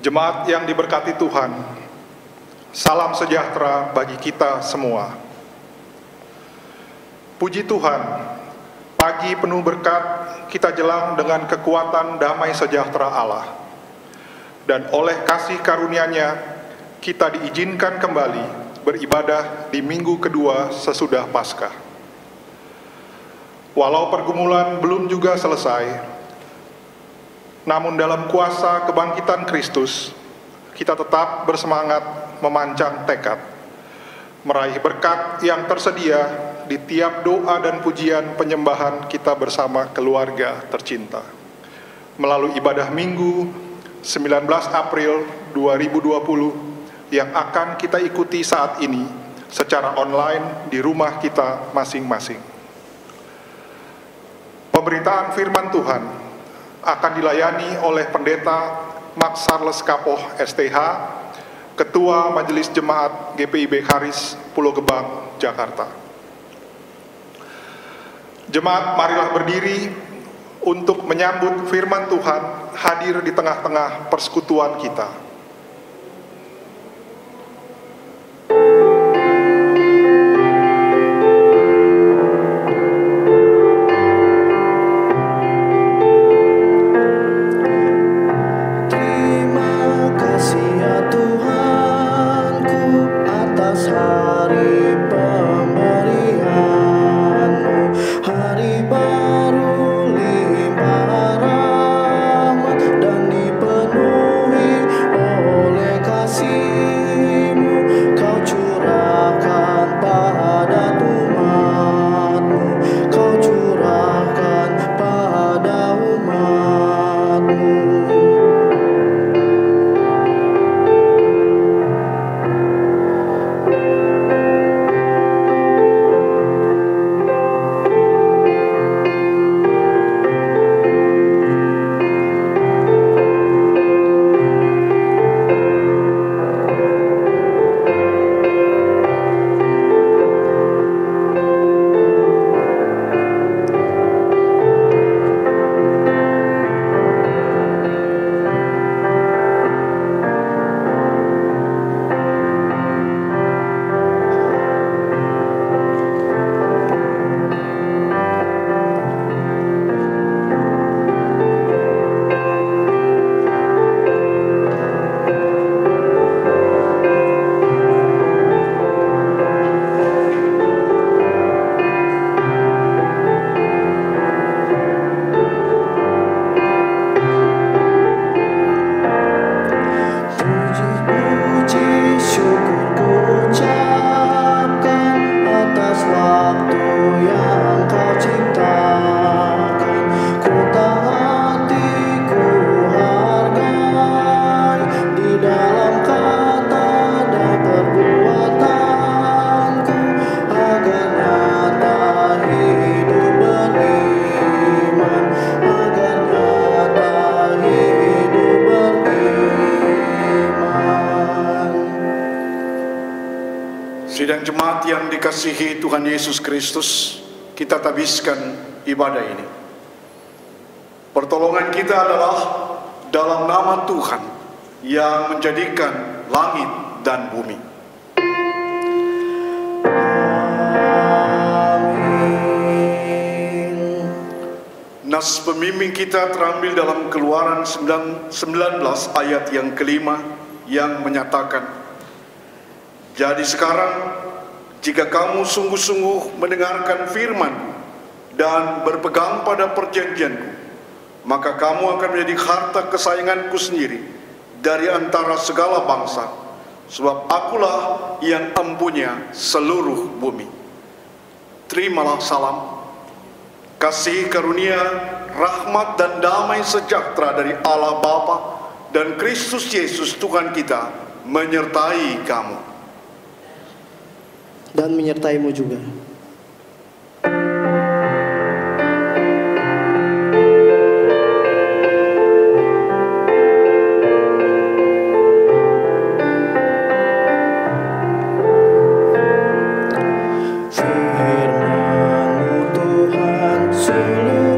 Jemaat yang diberkati Tuhan, salam sejahtera bagi kita semua. Puji Tuhan, pagi penuh berkat kita jelang dengan kekuatan damai sejahtera Allah. Dan oleh kasih karunia-Nya, kita diizinkan kembali beribadah di minggu kedua sesudah Paskah. Walau pergumulan belum juga selesai, namun dalam kuasa kebangkitan Kristus, kita tetap bersemangat memancang tekad, meraih berkat yang tersedia di tiap doa dan pujian penyembahan kita bersama keluarga tercinta. Melalui ibadah Minggu 19 April 2020 yang akan kita ikuti saat ini secara online di rumah kita masing-masing. Pemberitaan firman Tuhan akan dilayani oleh Pendeta Max Charles Kapoh STH, Ketua Majelis Jemaat GPIB Charis Pulau Gebang, Jakarta. Jemaat, marilah berdiri untuk menyambut firman Tuhan hadir di tengah-tengah persekutuan kita. Sidang jemaat yang dikasihi Tuhan Yesus Kristus, kita tabiskan ibadah ini. Pertolongan kita adalah dalam nama Tuhan yang menjadikan langit dan bumi. Amin. Nas pembimbing kita terambil dalam Keluaran 19 ayat yang kelima yang menyatakan, jadi sekarang, jika kamu sungguh-sungguh mendengarkan firman dan berpegang pada perjanjianku, maka kamu akan menjadi harta kesayanganku sendiri dari antara segala bangsa, sebab akulah yang empunya seluruh bumi. Terimalah salam, kasih karunia, rahmat dan damai sejahtera dari Allah Bapa dan Kristus Yesus Tuhan kita menyertai kamu. Dan menyertaimu juga.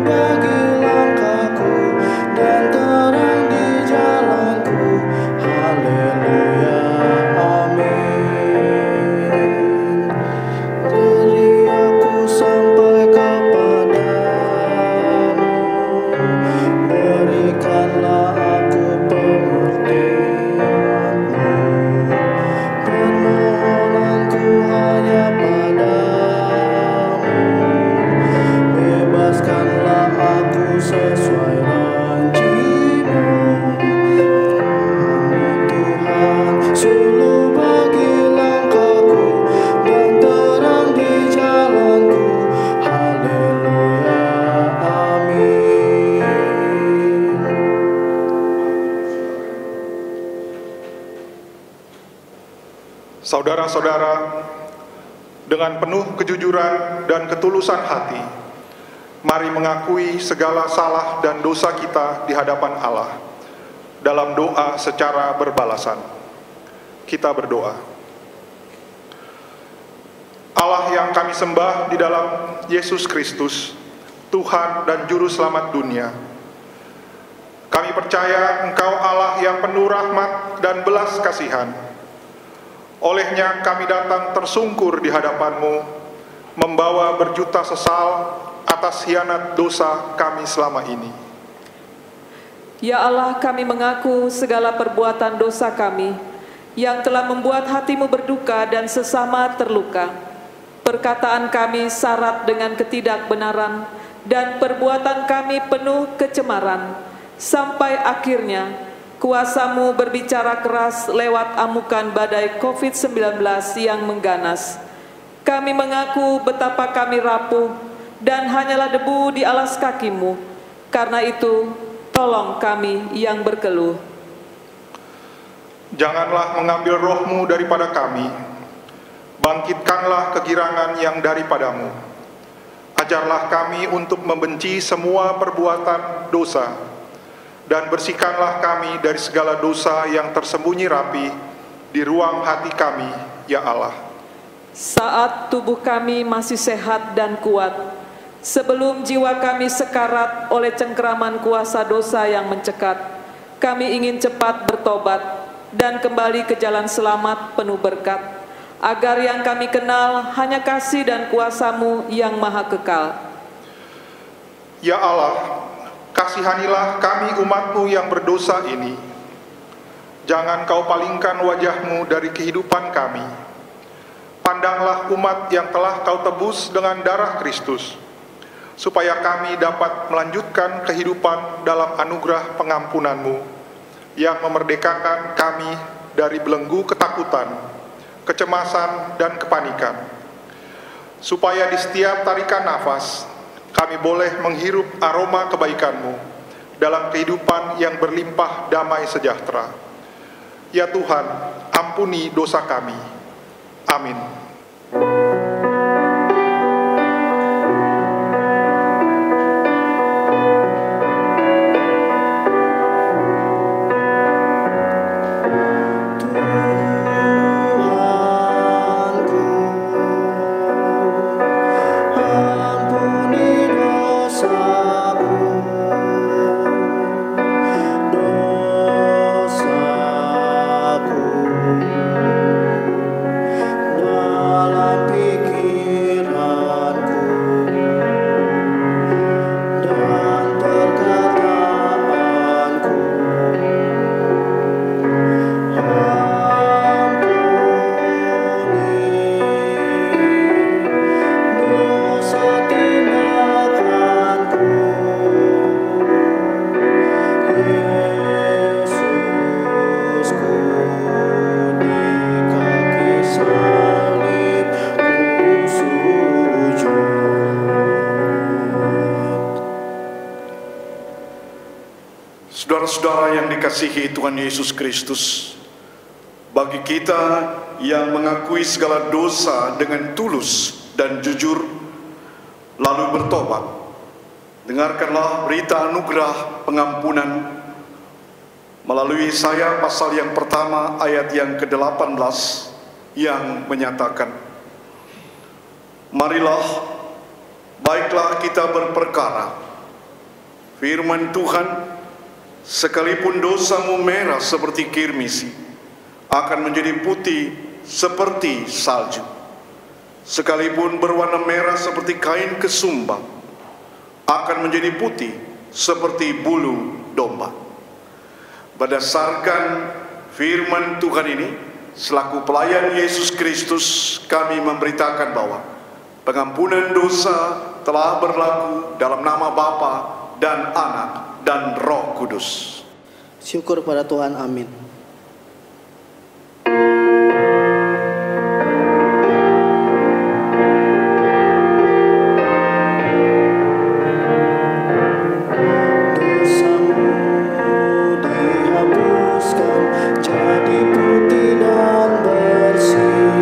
Bagi langkahku dan terang di jalanku, Saudara-saudara, dengan penuh kejujuran dan ketulusan hati, mari mengakui segala salah dan dosa kita di hadapan Allah dalam doa secara berbalasan. Kita berdoa. Allah yang kami sembah di dalam Yesus Kristus, Tuhan dan Juru Selamat dunia, kami percaya Engkau Allah yang penuh rahmat dan belas kasihan. Olehnya kami datang tersungkur di hadapan-Mu, membawa berjuta sesal atas hianat dosa kami selama ini. Ya Allah, kami mengaku segala perbuatan dosa kami yang telah membuat hati-Mu berduka dan sesama terluka. Perkataan kami syarat dengan ketidakbenaran dan perbuatan kami penuh kecemaran, sampai akhirnya Kuasa-Mu berbicara keras lewat amukan badai COVID-19 yang mengganas. Kami mengaku betapa kami rapuh dan hanyalah debu di alas kaki-Mu. Karena itu, tolong kami yang berkeluh. Janganlah mengambil roh-Mu daripada kami. Bangkitkanlah kegirangan yang daripada-Mu. Ajarlah kami untuk membenci semua perbuatan dosa, dan bersihkanlah kami dari segala dosa yang tersembunyi rapi di ruang hati kami, ya Allah. Saat tubuh kami masih sehat dan kuat, sebelum jiwa kami sekarat oleh cengkeraman kuasa dosa yang mencekat, kami ingin cepat bertobat dan kembali ke jalan selamat penuh berkat, agar yang kami kenal hanya kasih dan kuasa-Mu yang maha kekal. Ya Allah, kasihanilah kami umat-Mu yang berdosa ini. Jangan Kau palingkan wajah-Mu dari kehidupan kami. Pandanglah umat yang telah Kau tebus dengan darah Kristus, supaya kami dapat melanjutkan kehidupan dalam anugerah pengampunan-Mu, yang memerdekakan kami dari belenggu ketakutan, kecemasan, dan kepanikan. Supaya di setiap tarikan nafas, kami boleh menghirup aroma kebaikan-Mu dalam kehidupan yang berlimpah damai sejahtera. Ya Tuhan, ampuni dosa kami. Amin. Saudara-saudara yang dikasihi Tuhan Yesus Kristus, bagi kita yang mengakui segala dosa dengan tulus dan jujur, lalu bertobat, dengarkanlah berita anugerah pengampunan melalui Yesaya pasal yang pertama ayat yang ke-18 yang menyatakan, marilah, baiklah kita berperkara, firman Tuhan, sekalipun dosamu merah seperti kirmisi, akan menjadi putih seperti salju. Sekalipun berwarna merah seperti kain kesumbang, akan menjadi putih seperti bulu domba. Berdasarkan firman Tuhan ini, selaku pelayan Yesus Kristus, kami memberitakan bahwa pengampunan dosa telah berlaku dalam nama Bapa dan Anak dan Roh Kudus. Syukur pada Tuhan, amin. Dosamu dihapuskan, jadi putih dan bersih.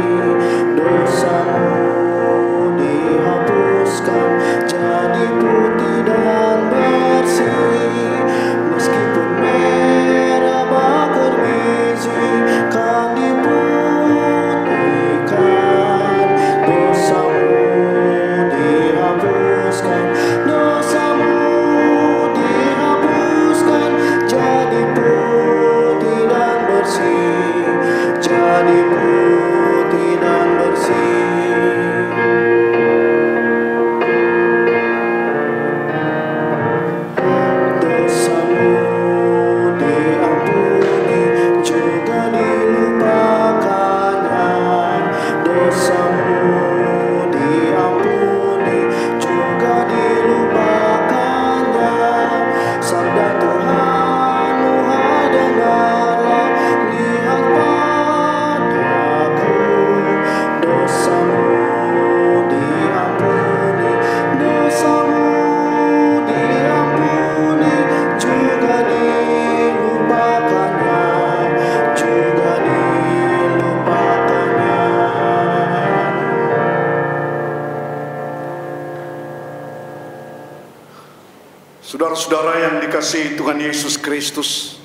kasih Tuhan Yesus Kristus,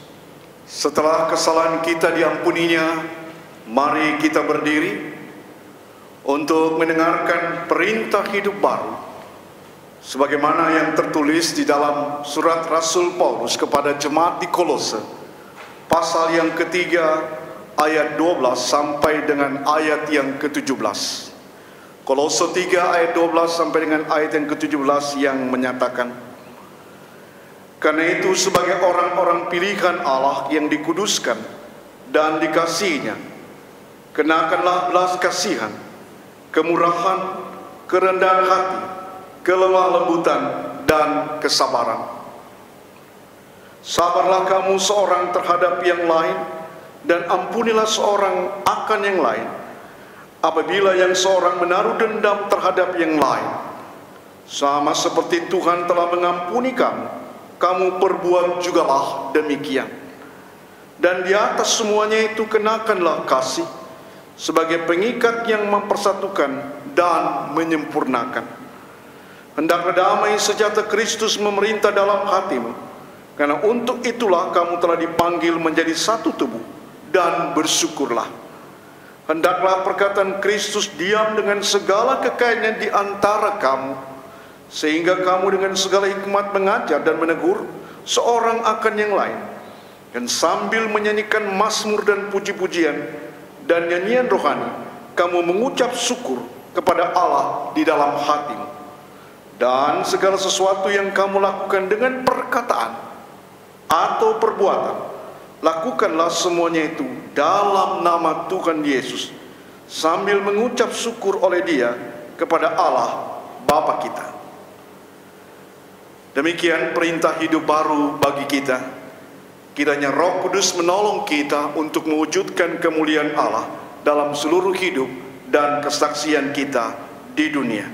setelah kesalahan kita diampuninya, mari kita berdiri untuk mendengarkan perintah hidup baru, sebagaimana yang tertulis di dalam surat Rasul Paulus kepada jemaat di Kolose, pasal yang ketiga, ayat 12 sampai dengan ayat yang ke-17. Kolose 3 ayat 12 sampai dengan ayat yang ke-17 yang menyatakan, karena itu sebagai orang-orang pilihan Allah yang dikuduskan dan dikasihinya, kenakanlah belas kasihan, kemurahan, kerendahan hati, kelemah lembutan, dan kesabaran. Sabarlah kamu seorang terhadap yang lain, dan ampunilah seorang akan yang lain. Apabila yang seorang menaruh dendam terhadap yang lain, sama seperti Tuhan telah mengampuni kamu, kamu perbuat jugalah demikian. Dan di atas semuanya itu kenakanlah kasih sebagai pengikat yang mempersatukan dan menyempurnakan. Hendaklah damai sejahtera Kristus memerintah dalam hatimu, karena untuk itulah kamu telah dipanggil menjadi satu tubuh, dan bersyukurlah. Hendaklah perkataan Kristus diam dengan segala kekayaannya di antara kamu, sehingga kamu dengan segala hikmat mengajar dan menegur seorang akan yang lain, dan sambil menyanyikan mazmur dan puji-pujian dan nyanyian rohani, kamu mengucap syukur kepada Allah di dalam hatimu. Dan segala sesuatu yang kamu lakukan dengan perkataan atau perbuatan, lakukanlah semuanya itu dalam nama Tuhan Yesus, sambil mengucap syukur oleh Dia kepada Allah Bapa kita. Demikian perintah hidup baru bagi kita. Kiranya Roh Kudus menolong kita untuk mewujudkan kemuliaan Allah dalam seluruh hidup dan kesaksian kita di dunia.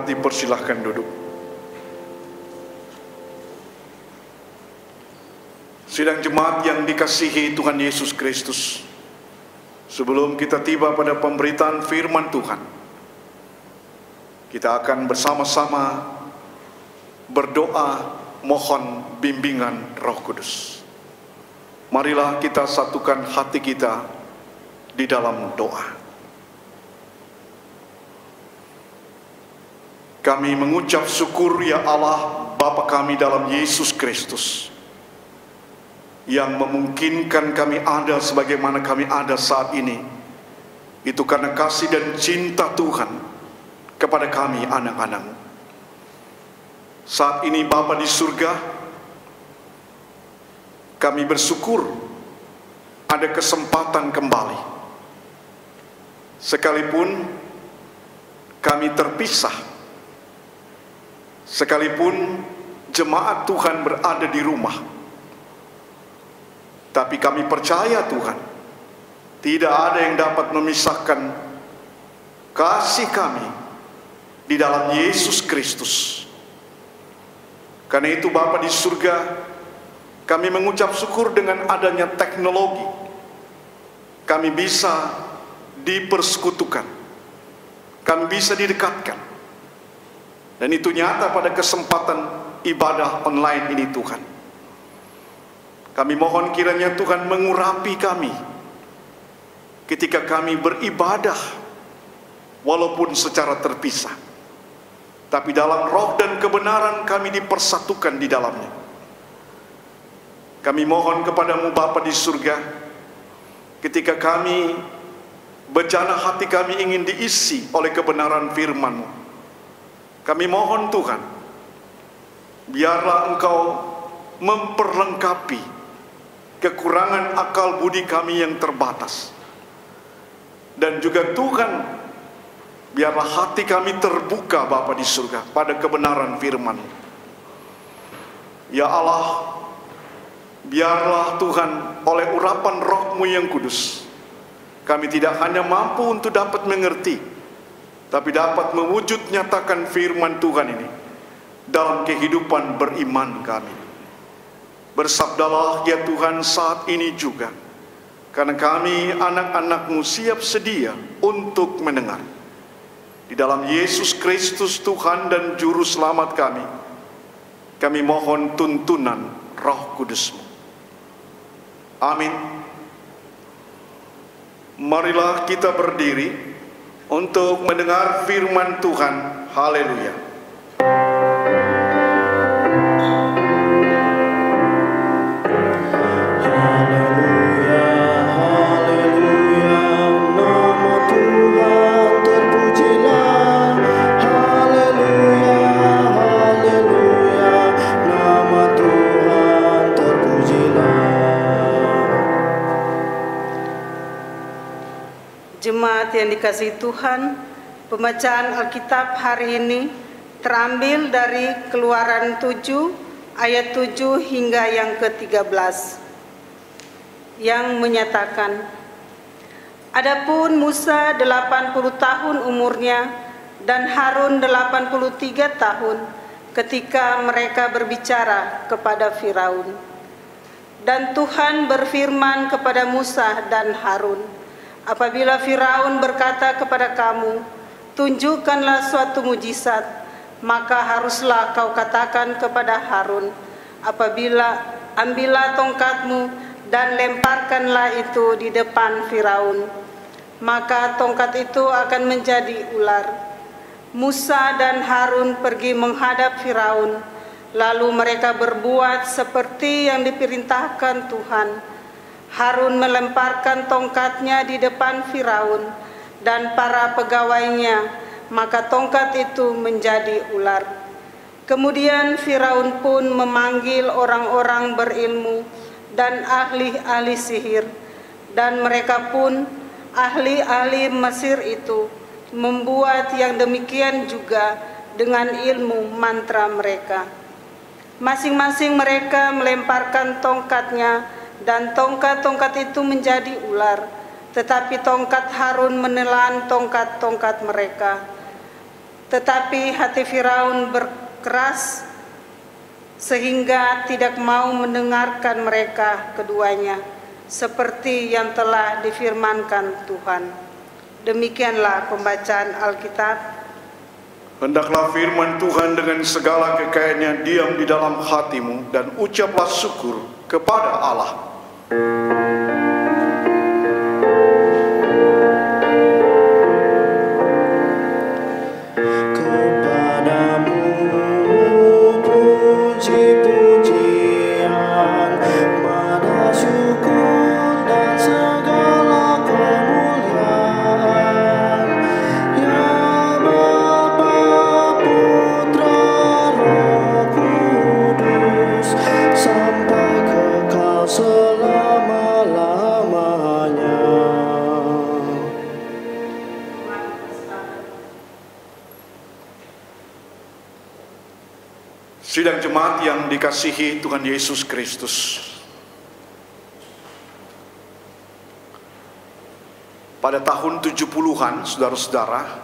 Dipersilahkan duduk. Sidang jemaat yang dikasihi Tuhan Yesus Kristus, sebelum kita tiba pada pemberitaan firman Tuhan, kita akan bersama-sama berdoa mohon bimbingan Roh Kudus. Marilah kita satukan hati kita di dalam doa. Kami mengucap syukur ya Allah Bapa kami dalam Yesus Kristus, yang memungkinkan kami ada sebagaimana kami ada saat ini. Itu karena kasih dan cinta Tuhan kepada kami anak-anak-Mu. Saat ini Bapa di surga, kami bersyukur ada kesempatan kembali. Sekalipun kami terpisah. Sekalipun jemaat Tuhan berada di rumah, tapi kami percaya Tuhan, tidak ada yang dapat memisahkan kasih kami di dalam Yesus Kristus. Karena itu Bapa di surga, kami mengucap syukur dengan adanya teknologi. Kami bisa dipersekutukan, kami bisa didekatkan. Dan itu nyata pada kesempatan ibadah online ini Tuhan. Kami mohon kiranya Tuhan mengurapi kami ketika kami beribadah, walaupun secara terpisah, tapi dalam roh dan kebenaran kami dipersatukan di dalamnya. Kami mohon kepadamu Bapa di surga, ketika kami bejana hati kami ingin diisi oleh kebenaran firman-Mu, kami mohon Tuhan, biarlah Engkau memperlengkapi kekurangan akal budi kami yang terbatas. Dan juga Tuhan, biarlah hati kami terbuka Bapa di surga pada kebenaran firman. Ya Allah, biarlah Tuhan oleh urapan roh-Mu yang kudus, kami tidak hanya mampu untuk dapat mengerti, tapi dapat mewujud nyatakan firman Tuhan ini dalam kehidupan beriman kami. Bersabdalah ya Tuhan saat ini juga, karena kami anak-anak-Mu siap sedia untuk mendengar. Di dalam Yesus Kristus Tuhan dan Juru Selamat kami mohon tuntunan Roh Kudus-Mu. Amin. Marilah kita berdiri untuk mendengar firman Tuhan. Haleluya. Jemaat yang dikasihi Tuhan, pembacaan Alkitab hari ini terambil dari Keluaran 7 ayat 7 hingga yang ke-13 yang menyatakan, adapun Musa 80 tahun umurnya dan Harun 83 tahun ketika mereka berbicara kepada Firaun. Dan Tuhan berfirman kepada Musa dan Harun, apabila Firaun berkata kepada kamu, tunjukkanlah suatu mujizat, maka haruslah kau katakan kepada Harun, ambillah tongkatmu dan lemparkanlah itu di depan Firaun, maka tongkat itu akan menjadi ular. Musa dan Harun pergi menghadap Firaun, lalu mereka berbuat seperti yang diperintahkan Tuhan. Harun melemparkan tongkatnya di depan Firaun dan para pegawainya, maka tongkat itu menjadi ular. Kemudian Firaun pun memanggil orang-orang berilmu dan ahli-ahli sihir, dan mereka pun ahli-ahli Mesir itu membuat yang demikian juga dengan ilmu mantra mereka. Masing-masing mereka melemparkan tongkatnya, dan tongkat-tongkat itu menjadi ular, tetapi tongkat Harun menelan tongkat-tongkat mereka. Tetapi hati Firaun berkeras sehingga tidak mau mendengarkan mereka keduanya, seperti yang telah difirmankan Tuhan. Demikianlah pembacaan Alkitab. Hendaklah firman Tuhan dengan segala kekayaannya diam di dalam hatimu, dan ucaplah syukur kepada Allah. Sampai kekal selama Sidang jemaat yang dikasihi Tuhan Yesus Kristus. Pada tahun 70-an, saudara-saudara,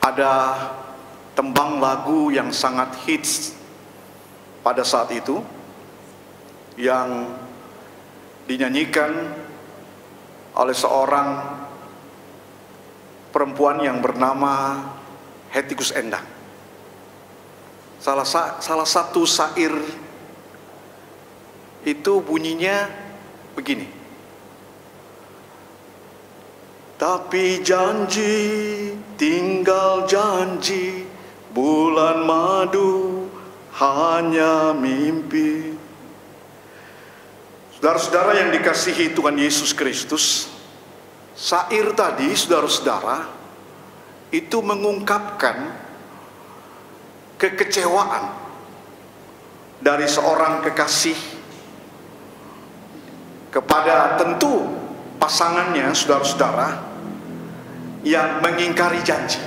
ada tembang lagu yang sangat hits pada saat itu, yang dinyanyikan oleh seorang perempuan yang bernama Hetty Koes Endang. Salah satu syair itu bunyinya begini. Tapi janji, tinggal janji, bulan madu hanya mimpi. Saudara-saudara yang dikasihi Tuhan Yesus Kristus, syair tadi, saudara-saudara, itu mengungkapkan kekecewaan dari seorang kekasih kepada tentu pasangannya, saudara-saudara, yang mengingkari janji.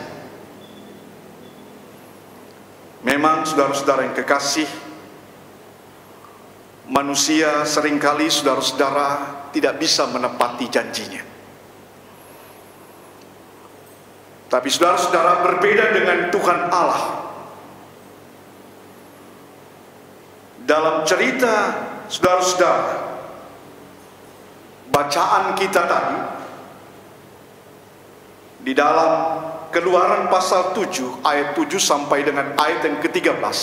Memang saudara-saudara yang kekasih, manusia seringkali, saudara-saudara, tidak bisa menepati janjinya. Tapi saudara-saudara, berbeda dengan Tuhan Allah. Dalam cerita, saudara-saudara, bacaan kita tadi, di dalam Keluaran pasal 7, ayat 7 sampai dengan ayat yang ke-13,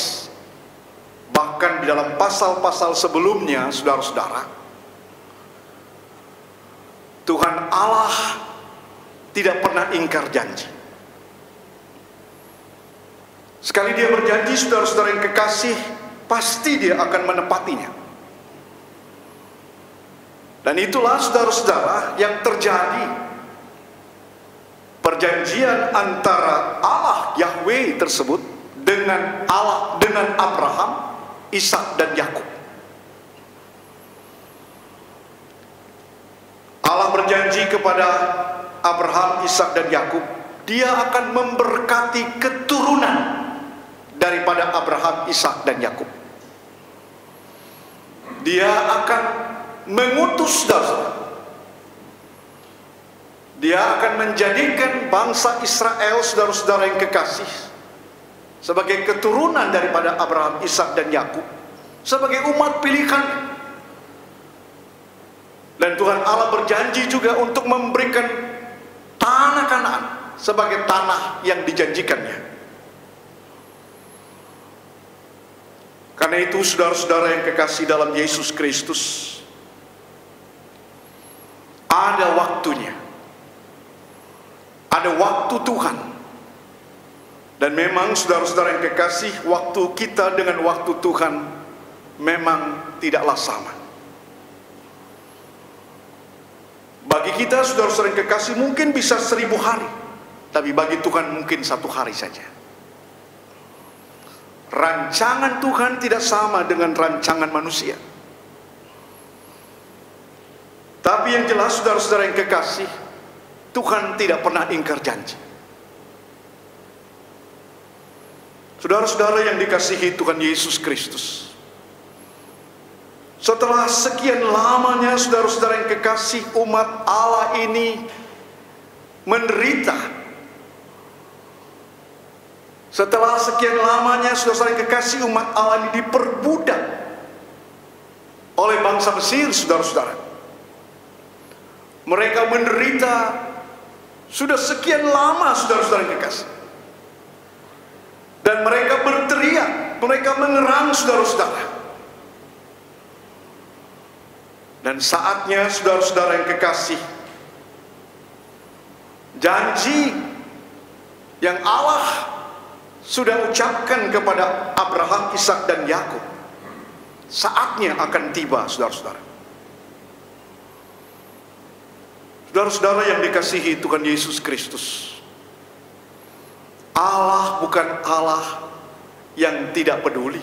bahkan di dalam pasal-pasal sebelumnya, saudara-saudara, Tuhan Allah tidak pernah ingkar janji. Sekali Dia berjanji, saudara-saudara yang kekasih, pasti Dia akan menepatinya. Dan itulah, saudara-saudara, yang terjadi. Perjanjian antara Allah Yahweh tersebut dengan Abraham, Ishak dan Yakub. Allah berjanji kepada Abraham, Ishak dan Yakub, Dia akan memberkati keturunan daripada Abraham, Ishak dan Yakub. Dia akan mengutus, saudara. Dia akan menjadikan bangsa Israel, saudara-saudara yang kekasih, sebagai keturunan daripada Abraham, Ishak dan Yakub, sebagai umat pilihan. Dan Tuhan Allah berjanji juga untuk memberikan tanah Kanaan sebagai tanah yang dijanjikannya. Karena itu, saudara-saudara yang kekasih dalam Yesus Kristus, ada waktunya. Ada waktu Tuhan. Dan memang saudara-saudara yang kekasih, waktu kita dengan waktu Tuhan memang tidaklah sama. Bagi kita, saudara-saudara yang kekasih, mungkin bisa 1000 hari. Tapi bagi Tuhan mungkin 1 hari saja. Rancangan Tuhan tidak sama dengan rancangan manusia. Tapi yang jelas, saudara-saudara yang kekasih, Tuhan tidak pernah ingkar janji. Saudara-saudara yang dikasihi Tuhan Yesus Kristus, setelah sekian lamanya, saudara-saudara yang kekasih, umat Allah ini menderita. Setelah sekian lamanya, saudara-saudara yang kekasih, umat Allah ini diperbudak oleh bangsa Mesir, saudara-saudara. Mereka menderita sudah sekian lama, saudara-saudara yang kekasih. Dan mereka berteriak, mereka mengerang, saudara-saudara. Dan saatnya, saudara-saudara yang kekasih, janji yang Allah sudah ucapkan kepada Abraham, Ishak dan Yakub, saatnya akan tiba, saudara-saudara. Saudara-saudara yang dikasihi Tuhan Yesus Kristus, Allah bukan Allah yang tidak peduli.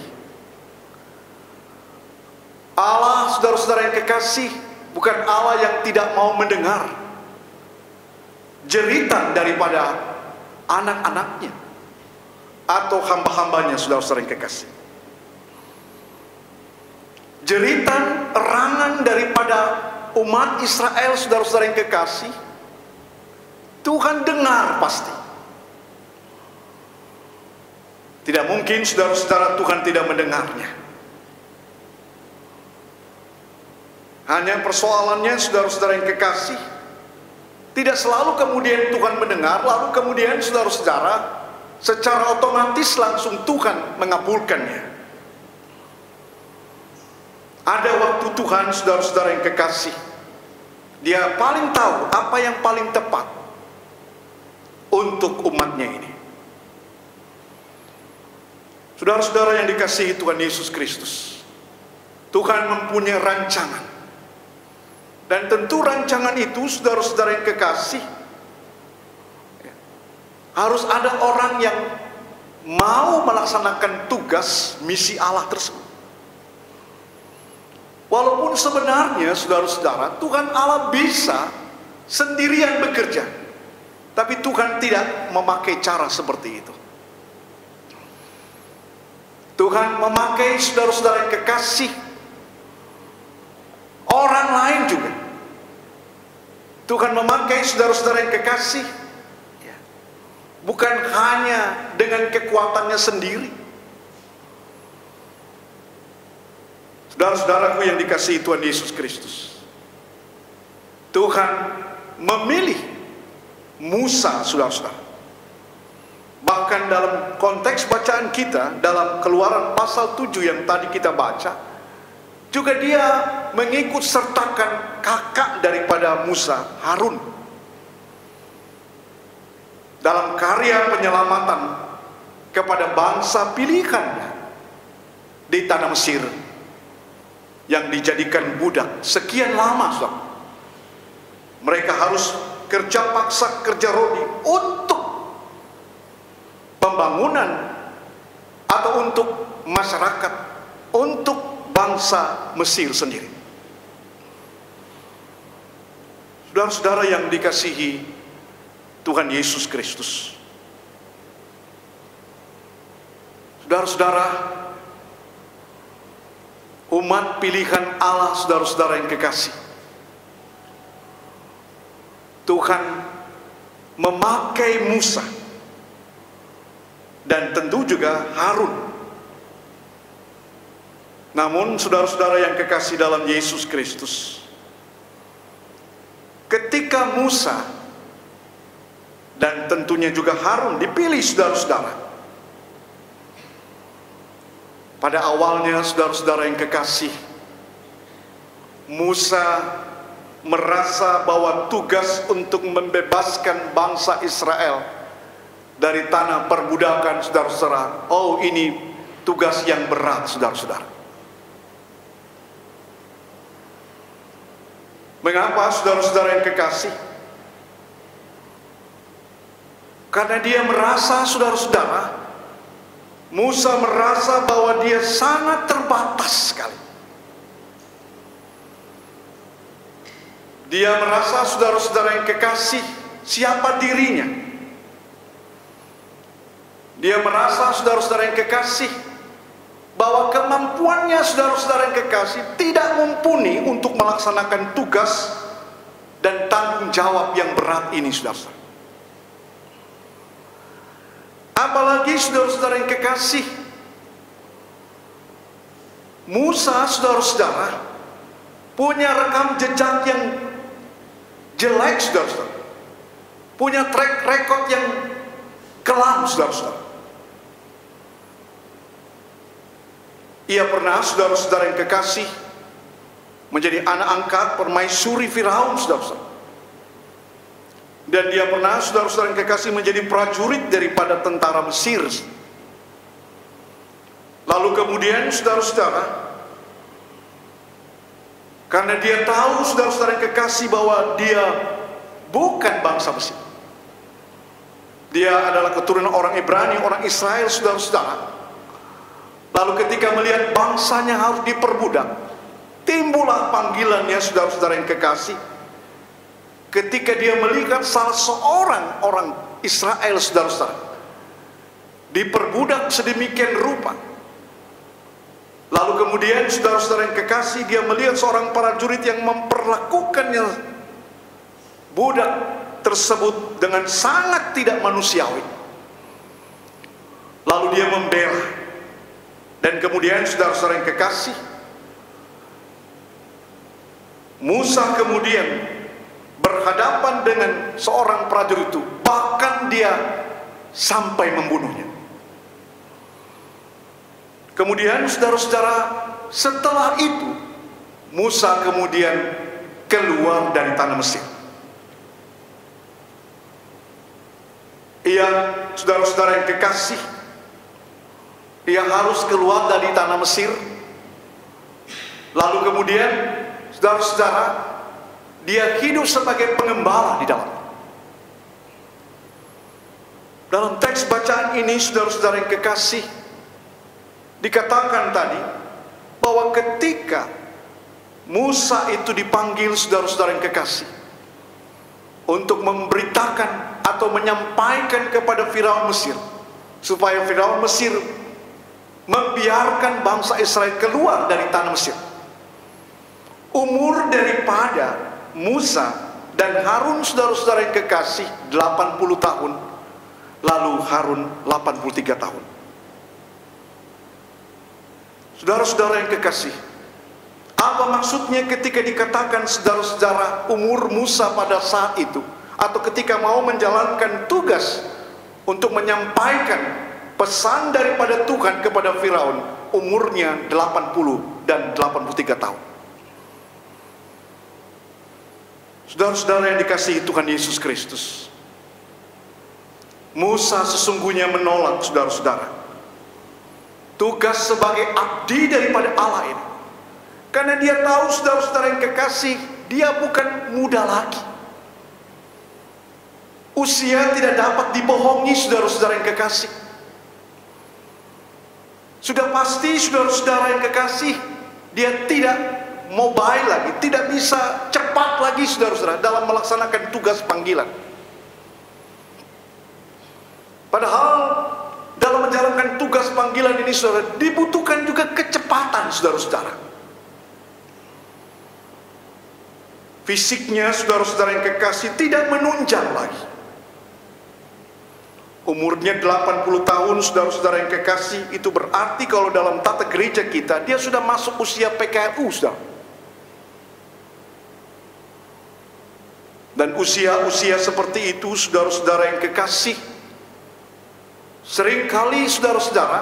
Allah, saudara-saudara yang kekasih, bukan Allah yang tidak mau mendengar jeritan daripada anak-anaknya. atau hamba-hambanya, saudara-saudara yang kekasih. Jeritan erangan daripada umat Israel, saudara-saudara yang kekasih, Tuhan dengar pasti. Tidak mungkin saudara-saudara Tuhan tidak mendengarnya. Hanya persoalannya, saudara-saudara yang kekasih, tidak selalu kemudian Tuhan mendengar, lalu kemudian saudara-saudara secara otomatis langsung Tuhan mengabulkannya. Ada waktu Tuhan, saudara-saudara yang kekasih, Dia paling tahu apa yang paling tepat untuk umatnya ini. Saudara-saudara yang dikasihi Tuhan Yesus Kristus, Tuhan mempunyai rancangan. Dan tentu rancangan itu, saudara-saudara yang kekasih, harus ada orang yang mau melaksanakan tugas misi Allah tersebut. Walaupun sebenarnya, saudara-saudara, Tuhan Allah bisa sendirian bekerja, tapi Tuhan tidak memakai cara seperti itu. Tuhan memakai, saudara-saudara yang kekasih, orang lain juga. Tuhan memakai, saudara-saudara yang kekasih, bukan hanya dengan kekuatannya sendiri. Saudara-saudaraku yang dikasihi Tuhan Yesus Kristus, Tuhan memilih Musa, saudara-saudara. Bahkan dalam konteks bacaan kita, dalam Keluaran pasal 7 yang tadi kita baca, juga Dia mengikut sertakan kakak daripada Musa, Harun, dalam karya penyelamatan kepada bangsa pilihannya di tanah Mesir yang dijadikan budak sekian lama, saudara. Mereka harus kerja paksa, kerja rodi untuk pembangunan atau untuk masyarakat, untuk bangsa Mesir sendiri. Saudara-saudara yang dikasihi Tuhan Yesus Kristus, saudara-saudara, umat pilihan Allah, saudara-saudara yang kekasih, Tuhan memakai Musa dan tentu juga Harun. Namun saudara-saudara yang kekasih dalam Yesus Kristus, ketika Musa dan tentunya juga Harun dipilih, saudara-saudara, pada awalnya, saudara-saudara yang kekasih, Musa merasa bahwa tugas untuk membebaskan bangsa Israel dari tanah perbudakan, saudara-saudara, oh ini tugas yang berat, saudara-saudara. Mengapa, saudara-saudara yang kekasih? Karena dia merasa, saudara-saudara, Musa merasa bahwa dia sangat terbatas sekali. Dia merasa, saudara-saudara yang kekasih, siapa dirinya. Dia merasa, saudara-saudara yang kekasih, bahwa kemampuannya, saudara-saudara yang kekasih, tidak mumpuni untuk melaksanakan tugas dan tanggung jawab yang berat ini, saudara-saudara. Apalagi, saudara-saudara yang kekasih, Musa, saudara-saudara, punya rekam jejak yang jelek, saudara-saudara. Punya track record yang kelam, saudara-saudara. Ia pernah, saudara-saudara yang kekasih, menjadi anak angkat permaisuri Firaun, saudara-saudara. Dan dia pernah, saudara-saudara yang kekasih, menjadi prajurit daripada tentara Mesir. Lalu kemudian, saudara-saudara, karena dia tahu, saudara-saudara yang kekasih, bahwa dia bukan bangsa Mesir, dia adalah keturunan orang Ibrani, orang Israel, saudara-saudara. Lalu ketika melihat bangsanya harus diperbudak, timbullah panggilannya, saudara-saudara yang kekasih, ketika dia melihat salah seorang orang Israel, saudara-saudara, diperbudak sedemikian rupa. Lalu kemudian saudara-saudara yang kekasih, dia melihat seorang prajurit yang memperlakukannya budak tersebut dengan sangat tidak manusiawi. Lalu dia membela. Dan kemudian saudara-saudara yang kekasih, Musa kemudian berhadapan dengan seorang prajurit itu, bahkan dia sampai membunuhnya. Kemudian saudara-saudara, setelah itu Musa kemudian keluar dari tanah Mesir. Ia, saudara-saudara yang kekasih, ia harus keluar dari tanah Mesir. Lalu kemudian saudara-saudara, dia hidup sebagai pengembala di dalam. Dalam teks bacaan ini, saudara-saudara yang kekasih, dikatakan tadi bahwa ketika Musa itu dipanggil, saudara-saudara yang kekasih, untuk memberitakan atau menyampaikan kepada Firaun Mesir, supaya Firaun Mesir membiarkan bangsa Israel keluar dari tanah Mesir. Umur daripada Musa dan Harun, saudara-saudara yang kekasih, 80 tahun, lalu Harun 83 tahun. Saudara-saudara yang kekasih, apa maksudnya ketika dikatakan saudara-saudara umur Musa pada saat itu, atau ketika mau menjalankan tugas untuk menyampaikan pesan daripada Tuhan kepada Firaun, umurnya 80 dan 83 tahun. Saudara-saudara yang dikasihi Tuhan Yesus Kristus, Musa sesungguhnya menolak, saudara-saudara, tugas sebagai abdi daripada Allah ini. Karena dia tahu, saudara-saudara yang kekasih, dia bukan muda lagi. Usia tidak dapat dibohongi, saudara-saudara yang kekasih. Sudah pasti, saudara-saudara yang kekasih, dia tidak mobile lagi, tidak bisa cepat lagi, saudara-saudara, dalam melaksanakan tugas panggilan. Padahal dalam menjalankan tugas panggilan ini, saudara, dibutuhkan juga kecepatan, saudara-saudara. Fisiknya, saudara-saudara yang kekasih, tidak menunjang lagi. Umurnya 80 tahun, saudara-saudara yang kekasih, itu berarti kalau dalam tata gereja kita, dia sudah masuk usia PKU, saudara. Dan usia-usia seperti itu, saudara-saudara yang kekasih, seringkali saudara-saudara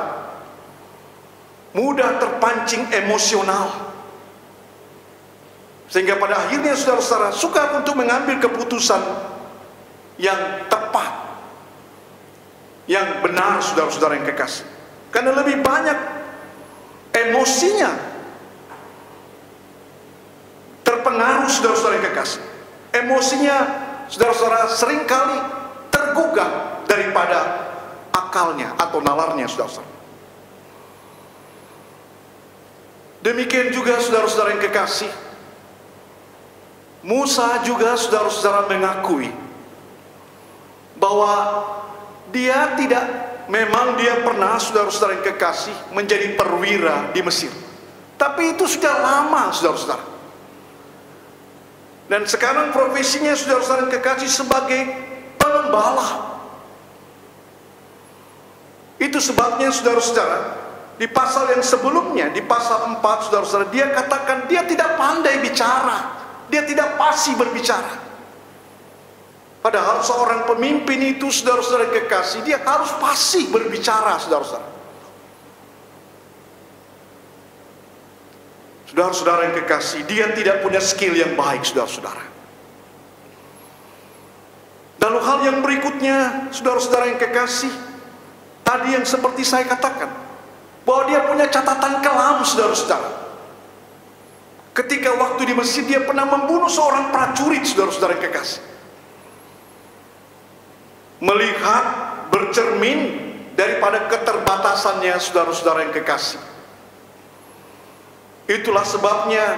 mudah terpancing emosional, sehingga pada akhirnya saudara-saudara sukar untuk mengambil keputusan yang tepat, yang benar, saudara-saudara yang kekasih. Karena lebih banyak emosinya terpengaruh, saudara-saudara yang kekasih. Emosinya, saudara-saudara, seringkali tergugah daripada akalnya atau nalarnya, saudara-saudara. Demikian juga saudara-saudara yang kekasih, Musa juga, saudara-saudara, mengakui bahwa dia tidak, memang dia pernah, saudara-saudara yang kekasih, menjadi perwira di Mesir. Tapi itu sudah lama, saudara-saudara. Dan sekarang profesinya, saudara-saudara yang kekasih, sebagai pengembala. Itu sebabnya, saudara-saudara, di pasal yang sebelumnya, di pasal 4, saudara-saudara, dia katakan dia tidak pandai bicara, dia tidak fasih berbicara. Padahal seorang pemimpin itu, saudara-saudara yang kekasih, dia harus fasih berbicara, saudara-saudara. Saudara-saudara yang kekasih, dia tidak punya skill yang baik, saudara-saudara. Lalu hal yang berikutnya, saudara-saudara yang kekasih, tadi yang seperti saya katakan, bahwa dia punya catatan kelam, saudara-saudara. Ketika waktu di Mesir, dia pernah membunuh seorang prajurit, saudara-saudara yang kekasih. Melihat, bercermin daripada keterbatasannya, saudara-saudara yang kekasih. Itulah sebabnya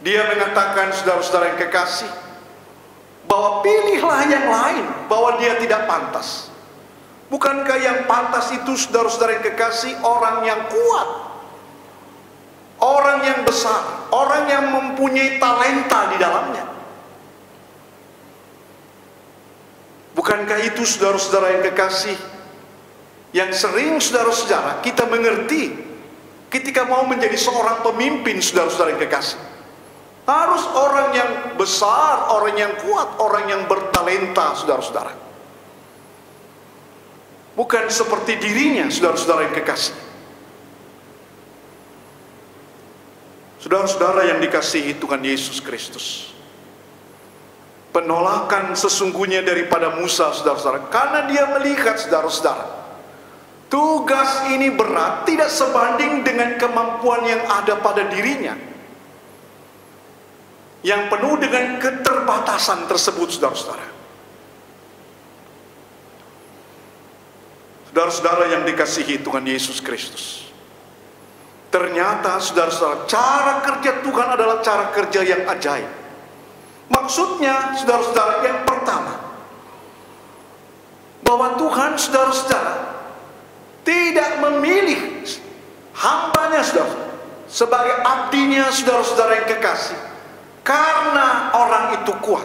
dia mengatakan, saudara-saudara yang kekasih, bahwa pilihlah yang lain, bahwa dia tidak pantas. Bukankah yang pantas itu, saudara-saudara yang kekasih, orang yang kuat, orang yang besar, orang yang mempunyai talenta di dalamnya? Bukankah itu, saudara-saudara yang kekasih, yang sering saudara-saudara kita mengerti ketika mau menjadi seorang pemimpin, saudara-saudara yang kekasih? Harus orang yang besar, orang yang kuat, orang yang bertalenta, saudara-saudara. Bukan seperti dirinya, saudara-saudara yang kekasih. Saudara-saudara yang dikasihi Tuhan Yesus Kristus, penolakan sesungguhnya daripada Musa, saudara-saudara, karena dia melihat, saudara-saudara, tugas ini berat, tidak sebanding dengan kemampuan yang ada pada dirinya, yang penuh dengan keterbatasan tersebut, saudara-saudara. Saudara-saudara yang dikasihi Tuhan Yesus Kristus, ternyata, saudara-saudara, cara kerja Tuhan adalah cara kerja yang ajaib. Maksudnya, saudara-saudara, yang pertama, bahwa Tuhan, saudara-saudara, tidak memilih hambanya, saudara, sebagai abdinya, saudara-saudara yang kekasih, karena orang itu kuat,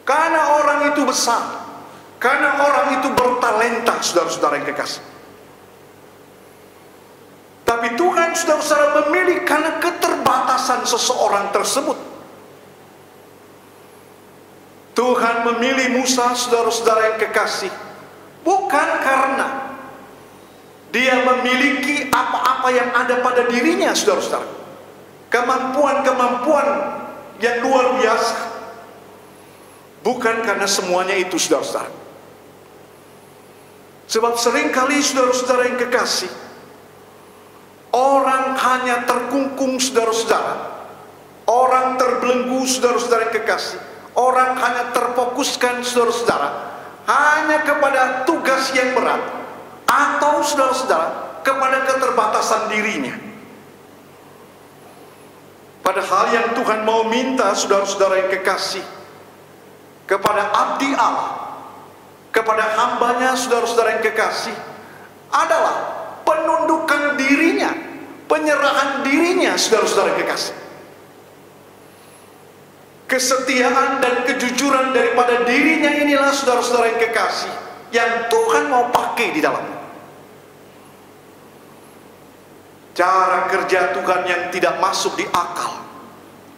karena orang itu besar, karena orang itu bertalenta, saudara-saudara yang kekasih. Tapi Tuhan, saudara-saudara, memilih karena keterbatasan seseorang tersebut. Tuhan memilih Musa, saudara-saudara yang kekasih, bukan karena dia memiliki apa-apa yang ada pada dirinya, saudara-saudara, kemampuan-kemampuan yang luar biasa. Bukan karena semuanya itu, saudara-saudara. Sebab seringkali, saudara-saudara yang kekasih, orang hanya terkungkung, saudara-saudara, orang terbelenggu, saudara-saudara yang kekasih, orang hanya terfokuskan, saudara-saudara, hanya kepada tugas yang berat, atau, saudara-saudara, kepada keterbatasan dirinya. Padahal yang Tuhan mau minta, saudara-saudara yang kekasih, kepada abdi Allah, kepada hambanya, saudara-saudara yang kekasih, adalah penundukan dirinya, penyerahan dirinya, saudara-saudara yang kekasih. Kesetiaan dan kejujuran daripada dirinya inilah, saudara-saudara yang kekasih, yang Tuhan mau pakai di dalamnya. Cara kerja Tuhan yang tidak masuk di akal,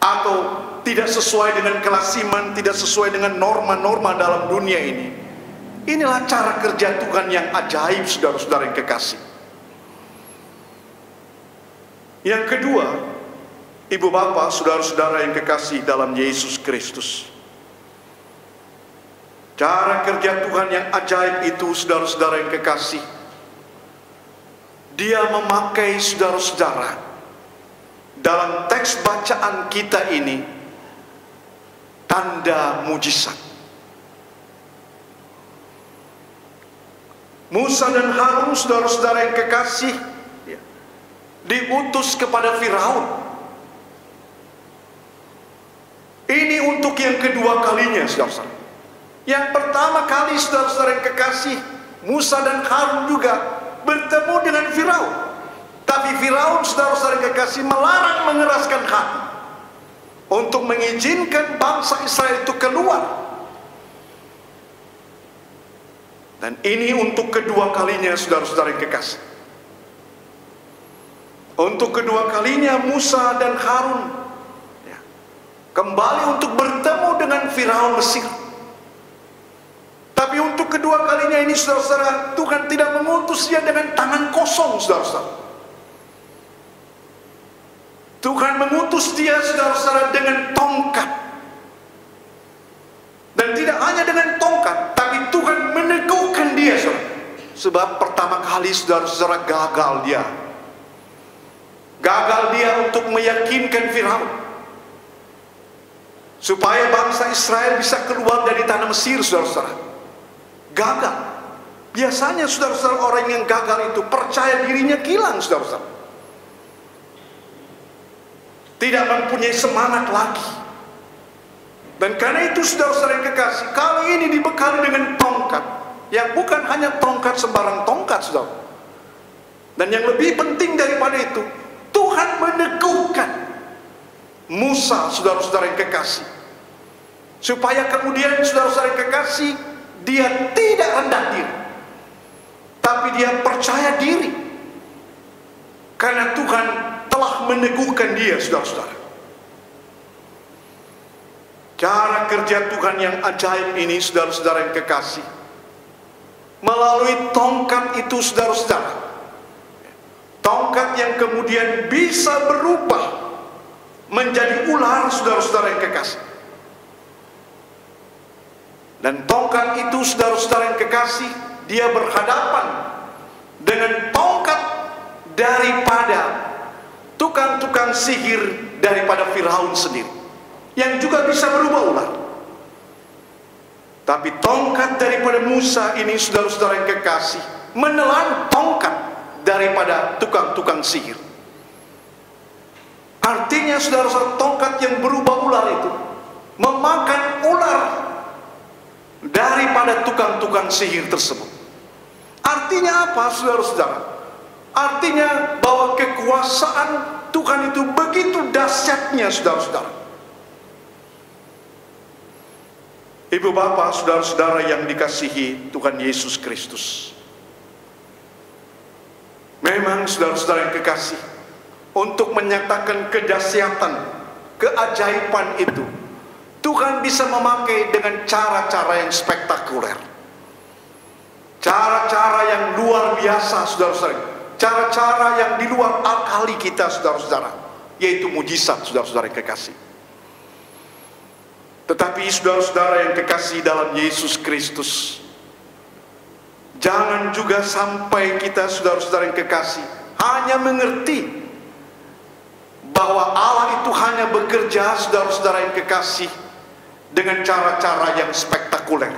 atau tidak sesuai dengan kelasiman, tidak sesuai dengan norma-norma dalam dunia ini, inilah cara kerja Tuhan yang ajaib, saudara-saudara yang kekasih. Yang kedua, ibu bapak, saudara-saudara yang kekasih dalam Yesus Kristus, cara kerja Tuhan yang ajaib itu, saudara-saudara yang kekasih, Dia memakai, saudara-saudara, dalam teks bacaan kita ini, tanda mujizat. Musa dan Harun, saudara-saudara yang kekasih, diutus kepada Firaun. Ini untuk yang kedua kalinya, saudara-saudara. Yang pertama kali, saudara-saudara yang kekasih, Musa dan Harun juga bertemu dengan Firaun. Tapi Firaun, saudara-saudara yang kekasih, melarang, mengeraskan hati untuk mengizinkan bangsa Israel itu keluar. Dan ini untuk kedua kalinya, saudara-saudara yang kekasih. Untuk kedua kalinya Musa dan Harun kembali untuk bertemu dengan Firaun Mesir. Tapi untuk kedua kalinya ini, saudara-saudara, Tuhan tidak mengutus dia dengan tangan kosong, saudara-saudara. Tuhan mengutus dia, saudara-saudara, dengan tongkat. Dan tidak hanya dengan tongkat, tapi Tuhan meneguhkan dia, saudara. Sebab pertama kali, saudara-saudara, gagal dia. Gagal dia untuk meyakinkan Firaun supaya bangsa Israel bisa keluar dari tanah Mesir, saudara-saudara. Gagal. Biasanya, saudara-saudara, orang yang gagal itu percaya dirinya kilang, saudara-saudara. Tidak mempunyai semangat lagi. Dan karena itu, saudara-saudara yang kekasih, kali ini dibekali dengan tongkat, yang bukan hanya tongkat sembarang tongkat, saudara. Dan yang lebih penting daripada itu, Tuhan meneguhkan Musa, saudara-saudara yang kekasih, supaya kemudian saudara-saudara yang kekasih, dia tidak rendah diri, tapi dia percaya diri, karena Tuhan telah meneguhkan dia, saudara-saudara. Cara kerja Tuhan yang ajaib ini, saudara-saudara yang kekasih, melalui tongkat itu, saudara-saudara, tongkat yang kemudian bisa berubah menjadi ular, saudara-saudara yang kekasih. Dan tongkat itu, saudara-saudara yang kekasih, dia berhadapan dengan tongkat daripada tukang-tukang sihir daripada Firaun sendiri, yang juga bisa berubah ular. Tapi tongkat daripada Musa ini, saudara-saudara yang kekasih, menelan tongkat daripada tukang-tukang sihir. Artinya, saudara-saudara, tongkat yang berubah ular itu memakan ular daripada tukang-tukang sihir tersebut. Artinya apa, saudara-saudara? Artinya bahwa kekuasaan Tuhan itu begitu dahsyatnya, saudara-saudara. Ibu bapak, saudara-saudara yang dikasihi Tuhan Yesus Kristus, memang saudara-saudara yang kekasih, untuk menyatakan kedahsyatan, keajaiban itu, Tuhan bisa memakai dengan cara-cara yang spektakuler, cara-cara yang luar biasa, saudara-saudara, cara-cara yang di luar akal kita, saudara-saudara, yaitu mujizat, saudara-saudara yang kekasih. Tetapi saudara-saudara yang kekasih dalam Yesus Kristus, jangan juga sampai kita, saudara-saudara yang kekasih, hanya mengerti bahwa Allah itu hanya bekerja, saudara-saudara yang kekasih, dengan cara-cara yang spektakuler,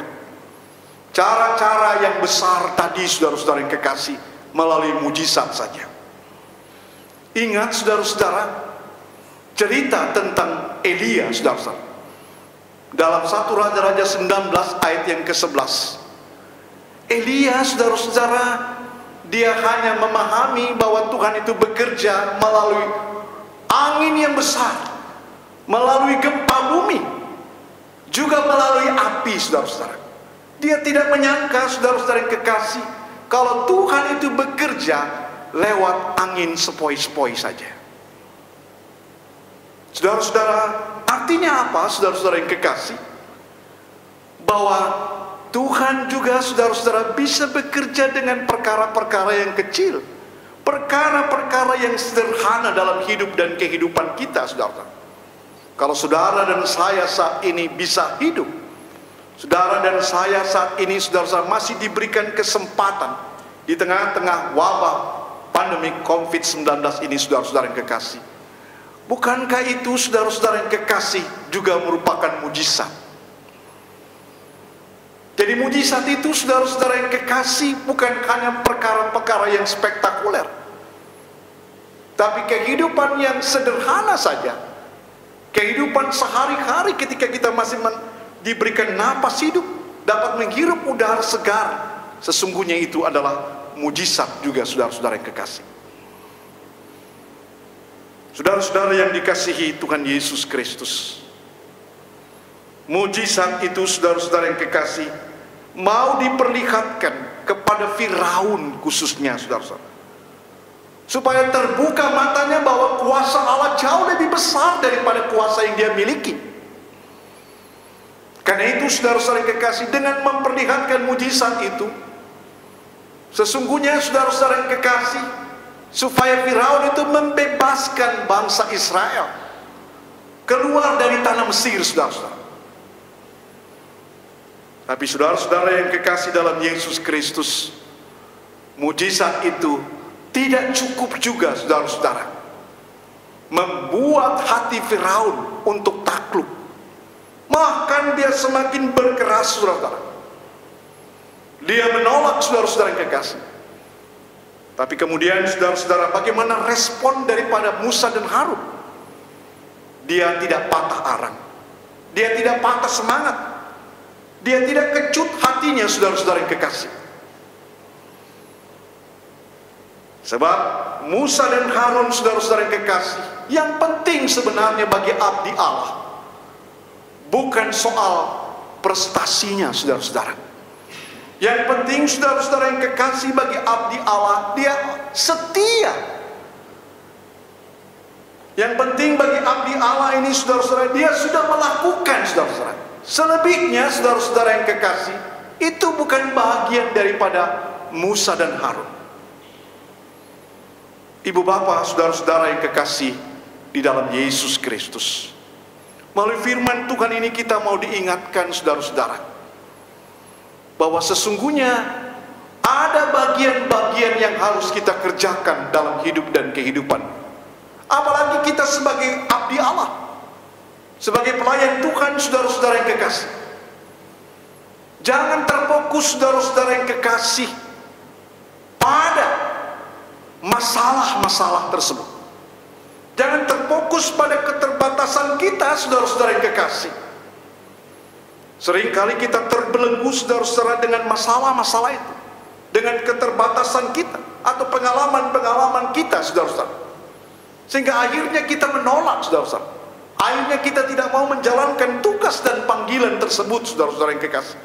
cara-cara yang besar tadi, saudara-saudara yang kekasih, melalui mujizat saja. Ingat, saudara-saudara, cerita tentang Elia, saudara-saudara, dalam 1 Raja-Raja 19 ayat yang ke-11. Elia, saudara-saudara, dia hanya memahami bahwa Tuhan itu bekerja melalui angin yang besar, melalui gempa bumi, juga melalui api, saudara-saudara. Dia tidak menyangka, saudara-saudara yang kekasih, kalau Tuhan itu bekerja lewat angin sepoi-sepoi saja. Saudara-saudara, artinya apa, saudara-saudara yang kekasih? Bahwa Tuhan juga, saudara-saudara, bisa bekerja dengan perkara-perkara yang kecil, perkara-perkara yang sederhana dalam hidup dan kehidupan kita, saudara-saudara. Kalau saudara dan saya saat ini bisa hidup, saudara dan saya saat ini, saudara-saudara, masih diberikan kesempatan di tengah-tengah wabah pandemi COVID-19 ini, saudara-saudara yang kekasih, bukankah itu, saudara-saudara yang kekasih, juga merupakan mujizat? Jadi mujizat itu, saudara-saudara yang kekasih, bukan hanya perkara-perkara yang spektakuler, tapi kehidupan yang sederhana saja, kehidupan sehari-hari ketika kita masih diberikan napas hidup, dapat menghirup udara segar, sesungguhnya itu adalah mujizat juga, saudara-saudara yang kekasih. Saudara-saudara yang dikasihi Tuhan Yesus Kristus, mujizat itu, saudara-saudara yang kekasih, mau diperlihatkan kepada Firaun khususnya, saudara-saudara, supaya terbuka matanya bahwa kuasa Allah jauh lebih besar daripada kuasa yang dia miliki. Karena itu, saudara-saudara yang kekasih, dengan memperlihatkan mujizat itu, sesungguhnya, saudara-saudara yang kekasih, supaya Firaun itu membebaskan bangsa Israel keluar dari tanah Mesir, saudara-saudara. Tapi saudara-saudara yang kekasih dalam Yesus Kristus, mujizat itu tidak cukup juga, saudara-saudara, membuat hati Firaun untuk takluk. Bahkan dia semakin berkeras, saudara-saudara. Dia menolak, saudara-saudara yang kekasih. Tapi kemudian, saudara-saudara, bagaimana respon daripada Musa dan Harun? Dia tidak patah arang, dia tidak patah semangat. Dia tidak kecut hatinya, saudara-saudara yang kekasih. Sebab Musa dan Harun, saudara-saudara yang kekasih, yang penting sebenarnya bagi abdi Allah bukan soal prestasinya, saudara-saudara. Yang penting, saudara-saudara yang kekasih, bagi abdi Allah, dia setia. Yang penting bagi abdi Allah ini, saudara-saudara, dia sudah melakukan, saudara-saudara. Selebihnya, saudara-saudara yang kekasih, itu bukan bagian daripada Musa dan Harun. Ibu bapak, saudara-saudara yang kekasih di dalam Yesus Kristus, melalui firman Tuhan ini kita mau diingatkan, saudara-saudara, bahwa sesungguhnya ada bagian-bagian yang harus kita kerjakan dalam hidup dan kehidupan. Apalagi kita sebagai abdi Allah, sebagai pelayan Tuhan, saudara-saudara yang kekasih. Jangan terfokus, saudara-saudara yang kekasih, pada masalah-masalah tersebut. Jangan terfokus pada keterbatasan kita, saudara-saudara yang kekasih. Seringkali kita terbelenggu, saudara-saudara, dengan masalah-masalah itu, dengan keterbatasan kita atau pengalaman-pengalaman kita, saudara-saudara, sehingga akhirnya kita menolak, saudara-saudara. Akhirnya kita tidak mau menjalankan tugas dan panggilan tersebut, saudara-saudara yang kekasih.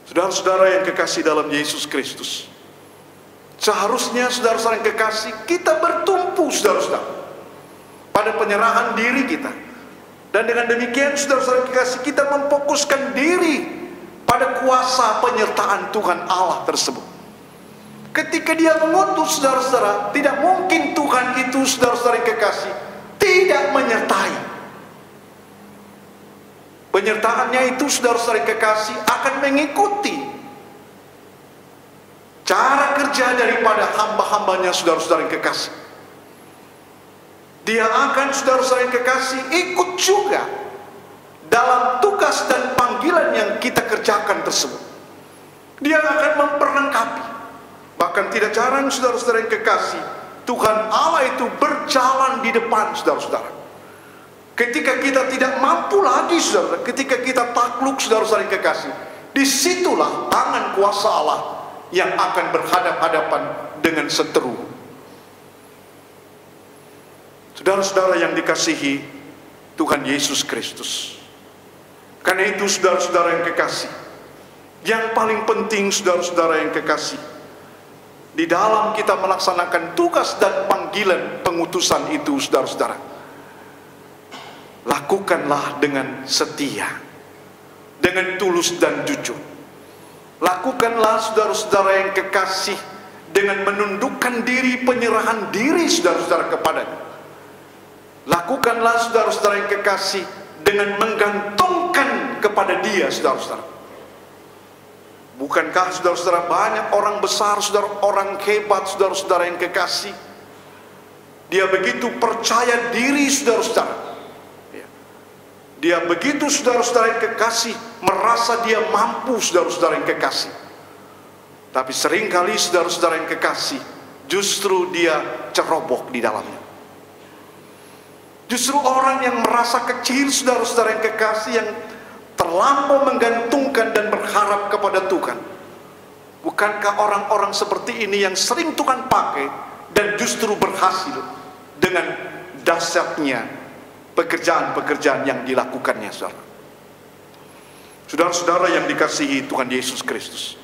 Saudara-saudara yang kekasih dalam Yesus Kristus, seharusnya, saudara-saudara yang kekasih, kita bertumpu, saudara-saudara, pada penyerahan diri kita. Dan dengan demikian, saudara-saudara yang kekasih, kita memfokuskan diri pada kuasa penyertaan Tuhan Allah tersebut. Ketika dia mengutus, saudara-saudara, tidak mungkin Tuhan itu, saudara-saudara yang kekasih, tidak menyertai. Penyertaannya itu, saudara-saudara yang kekasih, akan mengikuti cara kerja daripada hamba-hambanya, saudara-saudara yang kekasih. Dia akan, saudara-saudara yang kekasih, ikut juga dalam tugas dan panggilan yang kita kerjakan tersebut. Dia akan memperlengkapi. Bahkan tidak jarang, saudara-saudara yang kekasih, Tuhan Allah itu berjalan di depan, saudara-saudara. Ketika kita tidak mampu lagi, saudara, ketika kita takluk, saudara-saudara yang kekasih, disitulah tangan kuasa Allah yang akan berhadap-hadapan dengan seteru. Saudara-saudara yang dikasihi Tuhan Yesus Kristus, karena itu, saudara-saudara yang kekasih, yang paling penting, saudara-saudara yang kekasih, di dalam kita melaksanakan tugas dan panggilan pengutusan itu, saudara-saudara, lakukanlah dengan setia, dengan tulus dan jujur. Lakukanlah, saudara-saudara yang kekasih, dengan menundukkan diri, penyerahan diri, saudara-saudara, kepadanya. Lakukanlah, saudara-saudara yang kekasih, dengan menggantungkan kepada dia, saudara-saudara. Bukankah, saudara-saudara, banyak orang besar, saudara, orang hebat, saudara-saudara yang kekasih, dia begitu percaya diri, saudara-saudara. Dia begitu, saudara-saudara yang kekasih, merasa dia mampu, saudara-saudara yang kekasih. Tapi seringkali, saudara-saudara yang kekasih, justru dia ceroboh di dalamnya. Justru orang yang merasa kecil, saudara-saudara yang kekasih, yang terlampau menggantungkan dan berharap kepada Tuhan. Bukankah orang-orang seperti ini yang sering Tuhan pakai dan justru berhasil dengan dahsyatnya pekerjaan-pekerjaan yang dilakukannya, saudara. Saudara-saudara yang dikasihi Tuhan Yesus Kristus,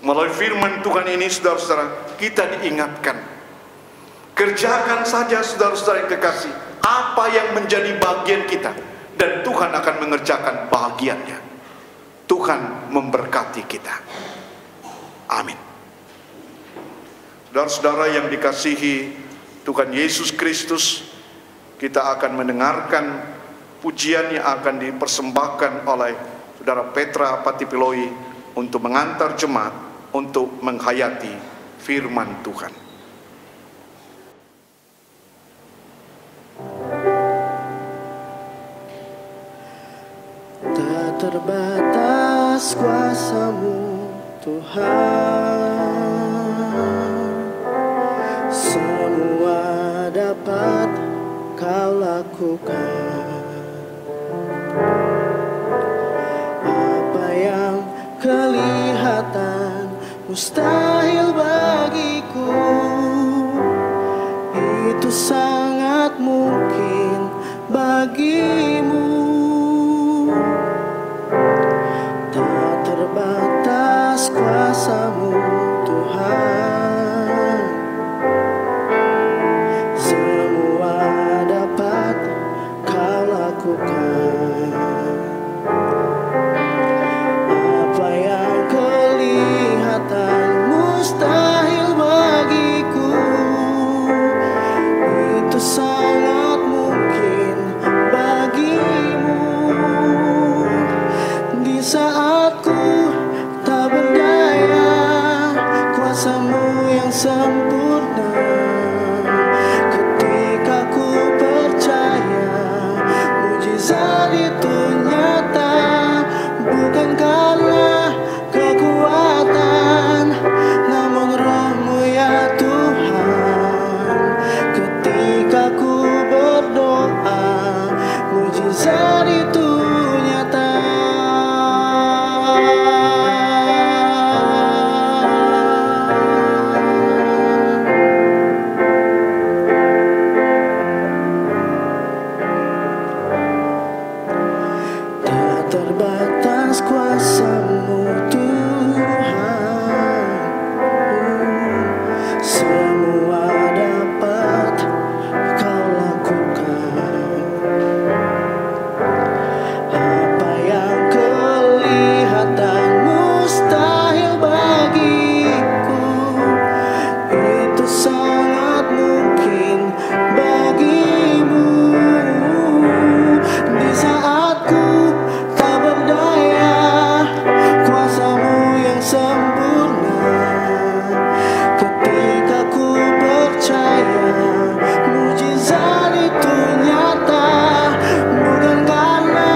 melalui firman Tuhan ini, saudara-saudara, kita diingatkan, kerjakan saja, saudara-saudara yang kekasih, apa yang menjadi bagian kita, dan Tuhan akan mengerjakan bahagiannya. Tuhan memberkati kita. Amin. Saudara-saudara yang dikasihi Tuhan Yesus Kristus, kita akan mendengarkan pujian yang akan dipersembahkan oleh Saudara Petra Patipiloi untuk mengantar jemaat untuk menghayati firman Tuhan. Tak terbatas kuasa-Mu, Tuhan, semua dapat Kau lakukan. mustahil bagiku, itu sangat mungkin bagimu. Tak terbatas kuasa-Mu Tuhan, semua dapat Kau lakukan. Apa yang kelihatan mustahil bagiku, itu sangat mungkin bagimu. Di saat ku tak berdaya, kuasa-Mu yang sempurna. Ketika ku percaya, mujizat itu nyata, bukan karena kekuatan, namun Roh-Mu ya Tuhan. Ketika ku berdoa, mujizat itu nyata. Tak terbatas kuasa-Mu Tuhan, semua dapat Kau lakukan. Apa yang kelihatan mustahil bagiku, itu sangat mungkin bagimu. Di saat ku tak berdaya, kuasa-Mu yang sempurna. Ketika ku percaya, mujizat itu nyata, bukan karena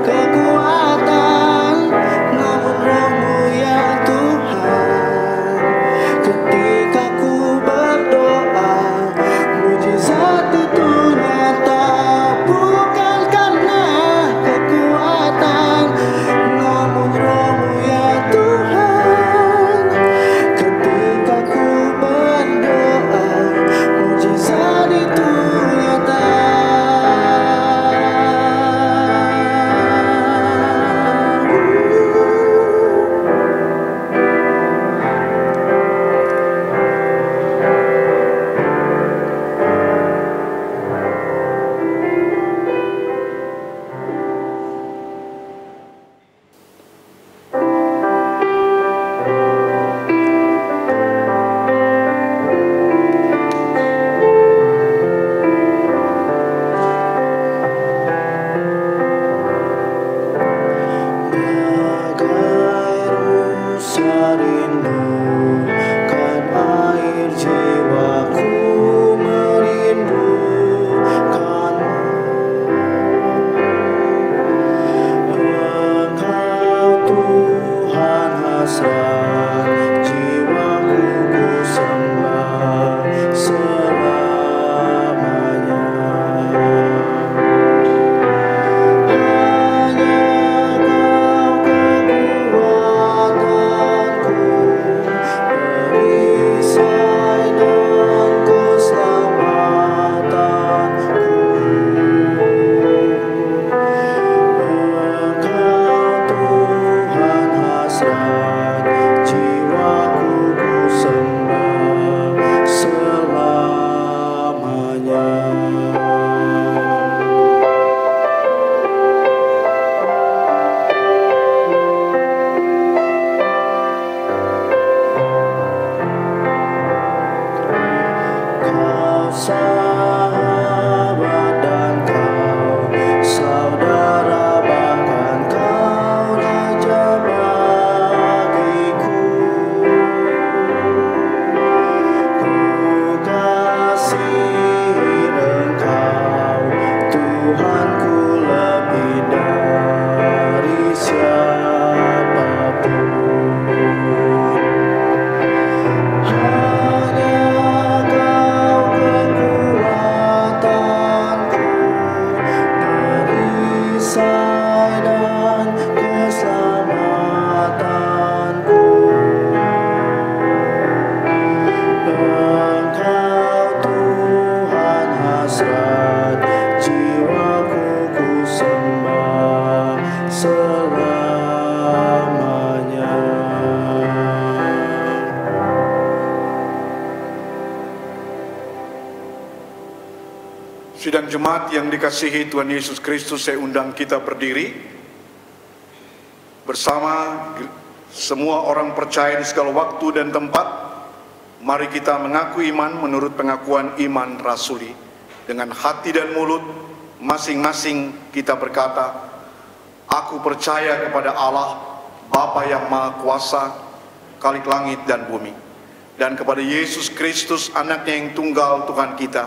kekuatan, namun Roh-Mu ya Tuhan. Ketika ku berdoa, mujizat itu nyata, bukan karena kekuatan, namun Roh-Mu ya Tuhan. Ketika ku berdoa, mujizat itu nyata. Bagai rusa rindu kan air jiwaku merindukanmu. Engkau Tuhan hasrat jiwaku ku sembah selamanya. Hanya Kau kekuatanku, Sidang jemaat yang dikasihi Tuhan Yesus Kristus, saya undang kita berdiri bersama semua orang percaya di segala waktu dan tempat. Mari kita mengaku iman menurut pengakuan iman rasuli. Dengan hati dan mulut masing-masing kita berkata, aku percaya kepada Allah, Bapa yang Maha Kuasa, Khalik langit dan bumi, dan kepada Yesus Kristus, anaknya yang tunggal Tuhan kita,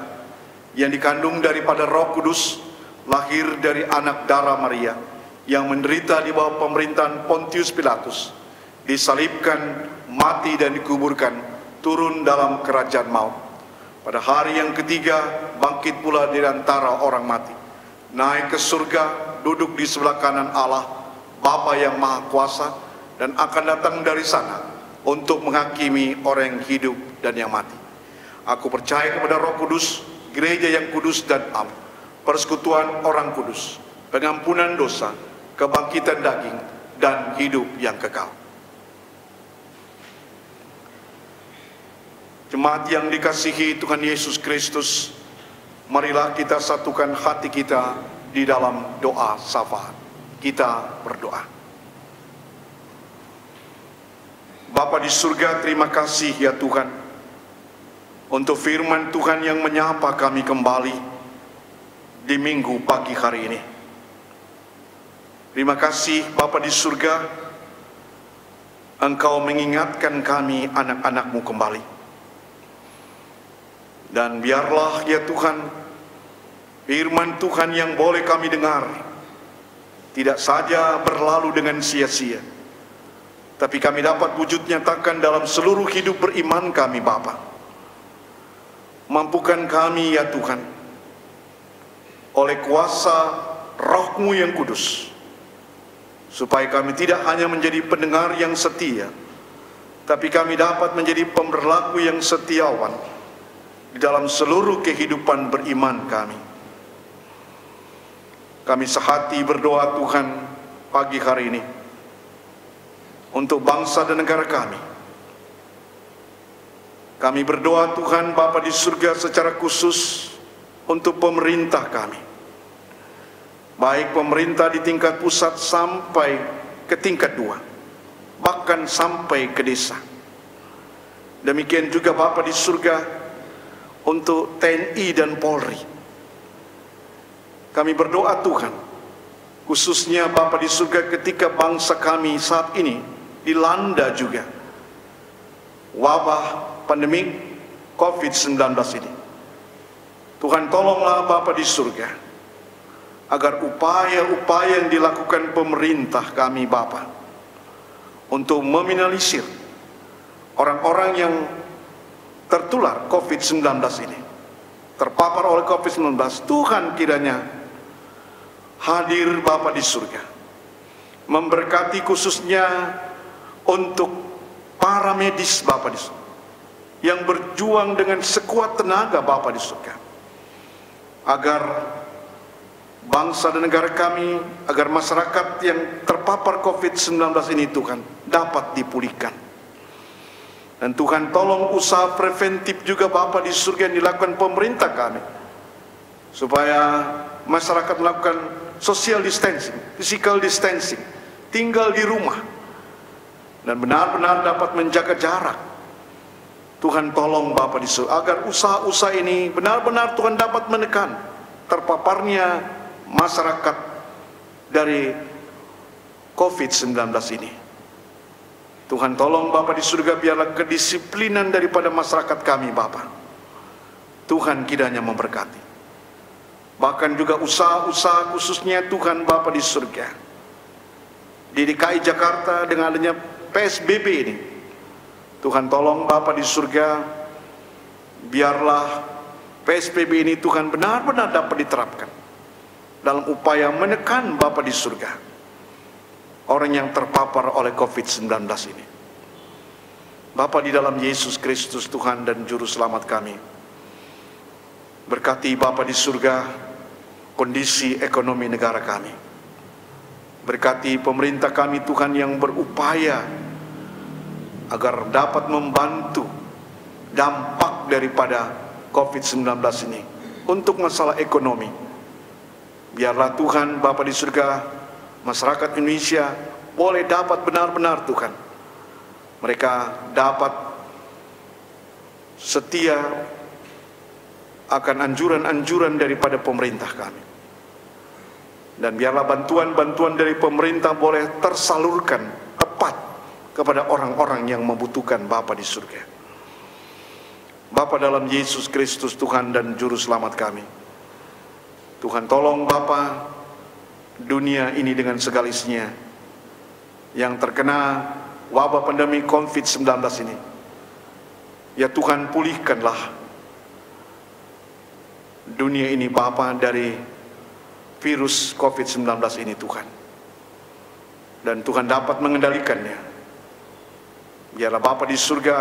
yang dikandung daripada Roh Kudus, lahir dari anak darah Maria, yang menderita di bawah pemerintahan Pontius Pilatus, disalibkan, mati dan dikuburkan, turun dalam kerajaan maut. Pada hari yang ketiga, bangkit pula dari antara orang mati, naik ke surga, duduk di sebelah kanan Allah, Bapa yang Maha Kuasa, dan akan datang dari sana untuk menghakimi orang yang hidup dan yang mati. Aku percaya kepada Roh Kudus, gereja yang kudus dan am, persekutuan orang kudus, pengampunan dosa, kebangkitan daging, dan hidup yang kekal. Jemaat yang dikasihi Tuhan Yesus Kristus, marilah kita satukan hati kita di dalam doa syafaat. Kita berdoa. Bapa di surga, terima kasih ya Tuhan untuk firman Tuhan yang menyapa kami kembali di minggu pagi hari ini. Terima kasih Bapa di surga, Engkau mengingatkan kami anak-anak-Mu kembali. Dan biarlah ya Tuhan, firman Tuhan yang boleh kami dengar tidak saja berlalu dengan sia-sia, tapi kami dapat wujud nyatakan dalam seluruh hidup beriman kami Bapa. Mampukan kami ya Tuhan, oleh kuasa Roh-Mu yang kudus, supaya kami tidak hanya menjadi pendengar yang setia, tapi kami dapat menjadi pemberlaku yang setiawan di dalam seluruh kehidupan beriman kami. Kami sehati berdoa Tuhan pagi hari ini untuk bangsa dan negara kami. Kami berdoa Tuhan Bapa di surga secara khusus untuk pemerintah kami, baik pemerintah di tingkat pusat sampai ke tingkat 2, bahkan sampai ke desa. Demikian juga Bapa di surga untuk TNI dan Polri. Kami berdoa Tuhan, khususnya Bapa di surga ketika bangsa kami saat ini dilanda juga wabah pandemi COVID-19 ini. Tuhan tolonglah Bapa di surga, agar upaya-upaya yang dilakukan pemerintah kami Bapa untuk meminimalisir orang-orang yang tertular COVID-19 ini, terpapar oleh COVID-19, Tuhan kiranya hadir Bapa di surga, memberkati khususnya untuk para medis Bapa di surga, yang berjuang dengan sekuat tenaga Bapa di surga, agar bangsa dan negara kami, agar masyarakat yang terpapar COVID-19 ini Tuhan dapat dipulihkan. Dan Tuhan tolong usaha preventif juga Bapa di surga yang dilakukan pemerintah kami, supaya masyarakat melakukan social distancing, physical distancing, tinggal di rumah, dan benar-benar dapat menjaga jarak. Tuhan tolong Bapa di surga, agar usaha-usaha ini benar-benar Tuhan dapat menekan terpaparnya masyarakat dari COVID-19 ini. Tuhan tolong Bapa di surga, biarlah kedisiplinan daripada masyarakat kami Bapa, Tuhan kiranya memberkati. Bahkan juga usaha-usaha khususnya Tuhan Bapa di surga di DKI Jakarta dengan adanya PSBB ini, Tuhan tolong Bapa di surga, biarlah PSBB ini Tuhan benar-benar dapat diterapkan dalam upaya menekan Bapa di surga orang yang terpapar oleh COVID-19 ini. Bapa di dalam Yesus Kristus Tuhan dan Juru Selamat kami, berkati Bapa di surga kondisi ekonomi negara kami. Berkati pemerintah kami Tuhan yang berupaya agar dapat membantu dampak daripada COVID-19 ini untuk masalah ekonomi. Biarlah Tuhan Bapa di surga, masyarakat Indonesia boleh dapat benar-benar Tuhan, mereka dapat setia akan anjuran-anjuran daripada pemerintah kami. Dan biarlah bantuan-bantuan dari pemerintah boleh tersalurkan tepat kepada orang-orang yang membutuhkan Bapa di surga. Bapa dalam Yesus Kristus Tuhan dan Juru Selamat kami, Tuhan tolong Bapa dunia ini dengan segala isinya yang terkena wabah pandemi COVID-19 ini. Ya Tuhan, pulihkanlah dunia ini Bapa dari virus COVID-19 ini Tuhan. Dan Tuhan dapat mengendalikannya. Biarlah Bapa di surga,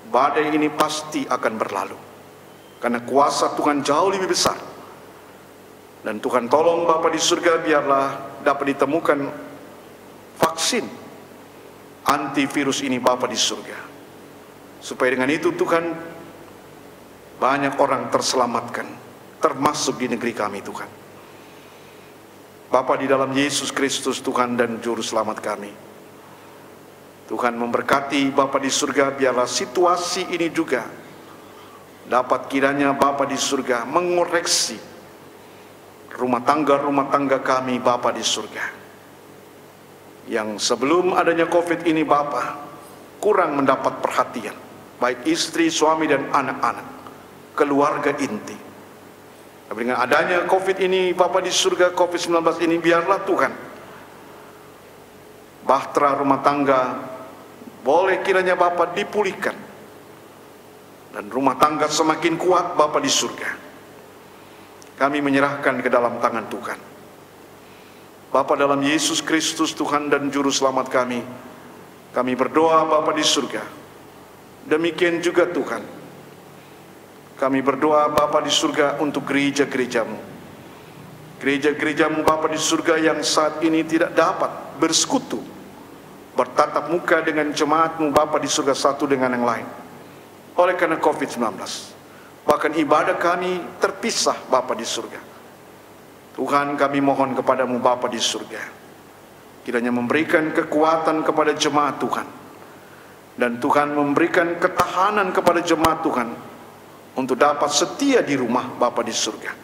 badai ini pasti akan berlalu. Karena kuasa Tuhan jauh lebih besar. Dan Tuhan tolong Bapa di surga, biarlah dapat ditemukan vaksin antivirus ini Bapa di surga. Supaya dengan itu Tuhan, banyak orang terselamatkan, termasuk di negeri kami Tuhan. Bapa di dalam Yesus Kristus Tuhan dan Juru Selamat kami, Tuhan memberkati Bapa di surga, biarlah situasi ini juga dapat kiranya Bapa di surga mengoreksi rumah tangga kami Bapa di surga, yang sebelum adanya COVID ini Bapa kurang mendapat perhatian, baik istri, suami dan anak-anak, keluarga inti. Tapi dengan adanya COVID ini Bapa di surga, COVID-19 ini, biarlah Tuhan bahtera rumah tangga boleh kiranya Bapa dipulihkan, dan rumah tangga semakin kuat Bapa di surga. Kami menyerahkan ke dalam tangan Tuhan. Bapa dalam Yesus Kristus Tuhan dan Juru Selamat kami berdoa Bapa di surga. Demikian juga Tuhan, kami berdoa Bapa di surga untuk gereja-gerejamu. Gereja-gerejamu Bapa di surga yang saat ini tidak dapat bersekutu, bertatap muka dengan jemaatmu Bapa di surga satu dengan yang lain oleh karena COVID-19. Bahkan ibadah kami terpisah Bapa di surga. Tuhan, kami mohon kepadamu Bapa di surga, kiranya memberikan kekuatan kepada jemaat Tuhan, dan Tuhan memberikan ketahanan kepada jemaat Tuhan untuk dapat setia di rumah Bapa di surga,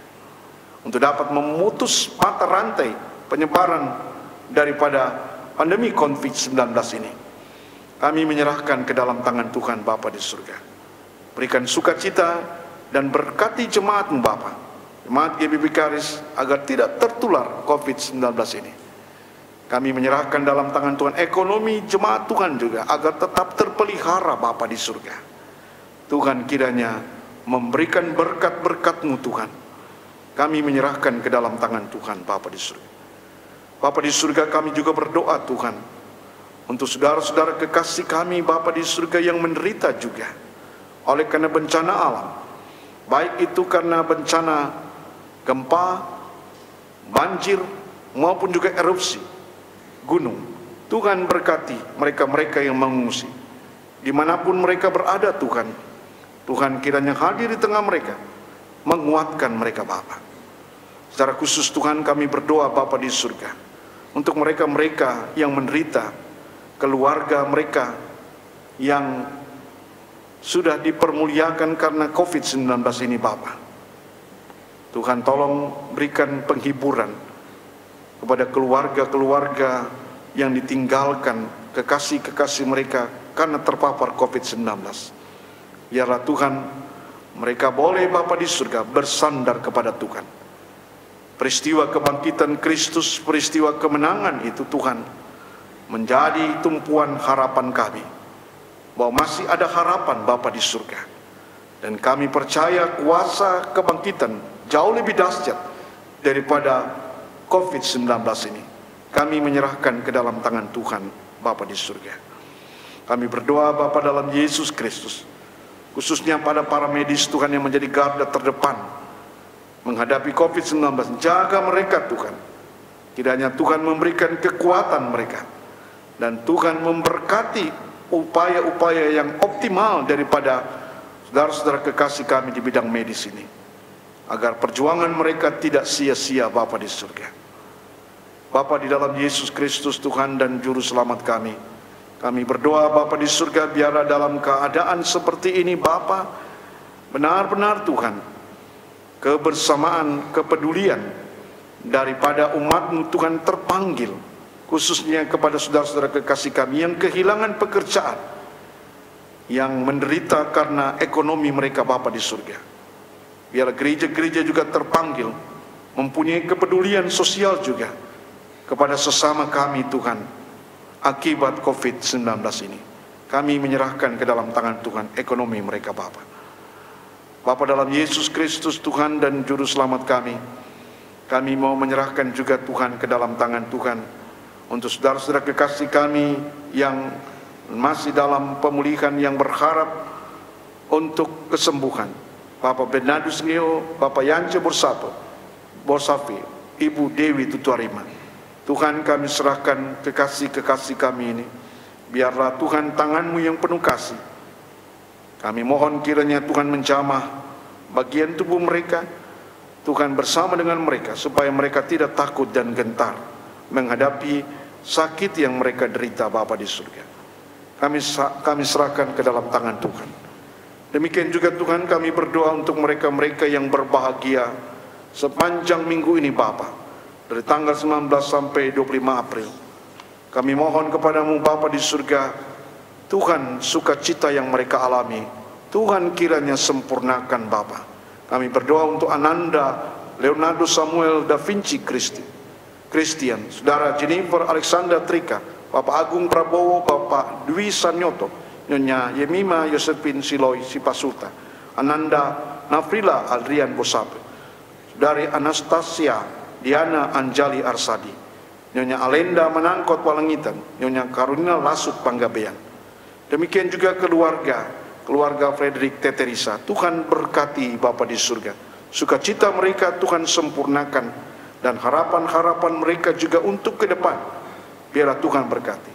untuk dapat memutus mata rantai penyebaran daripada pandemi COVID-19 ini. Kami menyerahkan ke dalam tangan Tuhan Bapa di surga. Berikan sukacita dan berkati jemaatmu Bapa, jemaat GBB Karis, agar tidak tertular COVID-19 ini. Kami menyerahkan dalam tangan Tuhan ekonomi jemaat Tuhan juga, agar tetap terpelihara Bapa di surga. Tuhan kiranya memberikan berkat-berkat-Mu Tuhan. Kami menyerahkan ke dalam tangan Tuhan Bapa di surga. Bapa di surga, kami juga berdoa Tuhan untuk saudara-saudara kekasih kami Bapa di surga yang menderita juga oleh karena bencana alam, baik itu karena bencana gempa, banjir, maupun juga erupsi gunung. Tuhan berkati mereka-mereka yang mengungsi, dimanapun mereka berada Tuhan. Tuhan kiranya hadir di tengah mereka, menguatkan mereka Bapa. Secara khusus Tuhan, kami berdoa Bapa di surga untuk mereka-mereka yang menderita, keluarga mereka yang sudah dipermuliakan karena COVID-19 ini Bapa. Tuhan tolong berikan penghiburan kepada keluarga-keluarga yang ditinggalkan kekasih-kekasih mereka karena terpapar COVID-19. Biarlah Tuhan, mereka boleh Bapa di surga bersandar kepada Tuhan. Peristiwa kebangkitan Kristus, peristiwa kemenangan itu Tuhan menjadi tumpuan harapan kami, bahwa masih ada harapan Bapa di surga. Dan kami percaya kuasa kebangkitan jauh lebih dahsyat daripada COVID-19 ini. Kami menyerahkan ke dalam tangan Tuhan Bapa di surga. Kami berdoa Bapa dalam Yesus Kristus, khususnya pada para medis Tuhan yang menjadi garda terdepan menghadapi COVID-19. Jaga mereka Tuhan. Kiranya Tuhan memberikan kekuatan mereka, dan Tuhan memberkati upaya-upaya yang optimal daripada saudara-saudara kekasih kami di bidang medis ini. agar perjuangan mereka tidak sia-sia Bapa di surga. Bapa di dalam Yesus Kristus Tuhan dan Juru Selamat kami berdoa Bapa di surga, biarlah dalam keadaan seperti ini Bapa, benar-benar Tuhan, kebersamaan, kepedulian daripada umat-Mu Tuhan terpanggil, khususnya kepada saudara-saudara kekasih kami yang kehilangan pekerjaan, yang menderita karena ekonomi mereka Bapa di surga. Biarlah gereja-gereja juga terpanggil, mempunyai kepedulian sosial juga kepada sesama kami Tuhan, akibat COVID-19 ini. Kami menyerahkan ke dalam tangan Tuhan ekonomi mereka Bapa. Bapa dalam Yesus Kristus Tuhan dan Juru Selamat kami mau menyerahkan juga Tuhan ke dalam tangan Tuhan untuk saudara-saudara kekasih kami yang masih dalam pemulihan, yang berharap untuk kesembuhan. Bapak Bernardus Leo, Bapak Yance Borsafi, Ibu Dewi Tutuarima. Tuhan, kami serahkan kekasih-kekasih kami ini. Biarlah Tuhan tangan-Mu yang penuh kasih. Kami mohon kiranya Tuhan menjamah bagian tubuh mereka. Tuhan bersama dengan mereka supaya mereka tidak takut dan gentar menghadapi sakit yang mereka derita Bapa di surga. Kami serahkan ke dalam tangan Tuhan. Demikian juga Tuhan, kami berdoa untuk mereka-mereka yang berbahagia sepanjang minggu ini Bapa. Dari tanggal 19 sampai 25 April. Kami mohon kepadamu Bapa di surga, Tuhan, sukacita yang mereka alami, Tuhan kiranya sempurnakan Bapa. Kami berdoa untuk Ananda, Leonardo Samuel Da Vinci Christian, Saudara Jennifer Alexander Trika, Bapak Agung Prabowo, Bapak Dwi Sanyoto, Nyonya Yemima Yosepin Siloi Sipasuta, Ananda Nafrila Adrian Bosape, Saudari Anastasia Diana Anjali Arsadi, Nyonya Alenda Manangkot Walengitan, Nyonya Karunina Lasut Panggabean. Demikian juga keluarga Frederick Teterisa. Tuhan berkati Bapa di surga. Sukacita mereka Tuhan sempurnakan, dan harapan-harapan mereka juga untuk ke depan. Biarlah Tuhan berkati.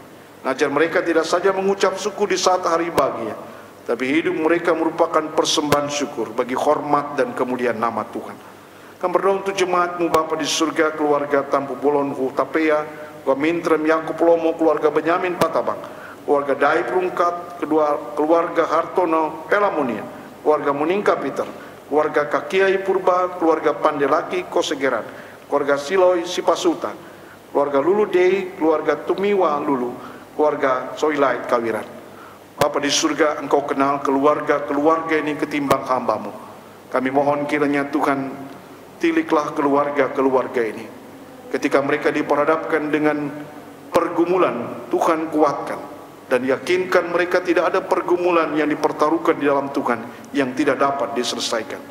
Ajar mereka tidak saja mengucap syukur di saat hari bahagia, tapi hidup mereka merupakan persembahan syukur bagi hormat dan kemuliaan nama Tuhan. Kami berdoa untuk jemaat-Mu Bapa di surga, keluarga Tampu Bolon Tapea, keluarga Mintrem Yakub Lomo, keluarga Benyamin Patabang, keluarga Dai Prungkat, keluarga Hartono Pelamonia, keluarga Muningka Peter, keluarga Kakiai Purba, keluarga Pandelaki Kosegeran, keluarga Siloi Sipasuta, keluarga Lulu Dei, keluarga Tumiwa Lulu, keluarga Soilait Kawiran. Bapa di surga, Engkau kenal keluarga-keluarga ini ketimbang hamba-Mu. Kami mohon kiranya Tuhan, tiliklah keluarga-keluarga ini. Ketika mereka diperhadapkan dengan pergumulan, Tuhan kuatkan dan yakinkan mereka tidak ada pergumulan yang dipertaruhkan di dalam Tuhan yang tidak dapat diselesaikan.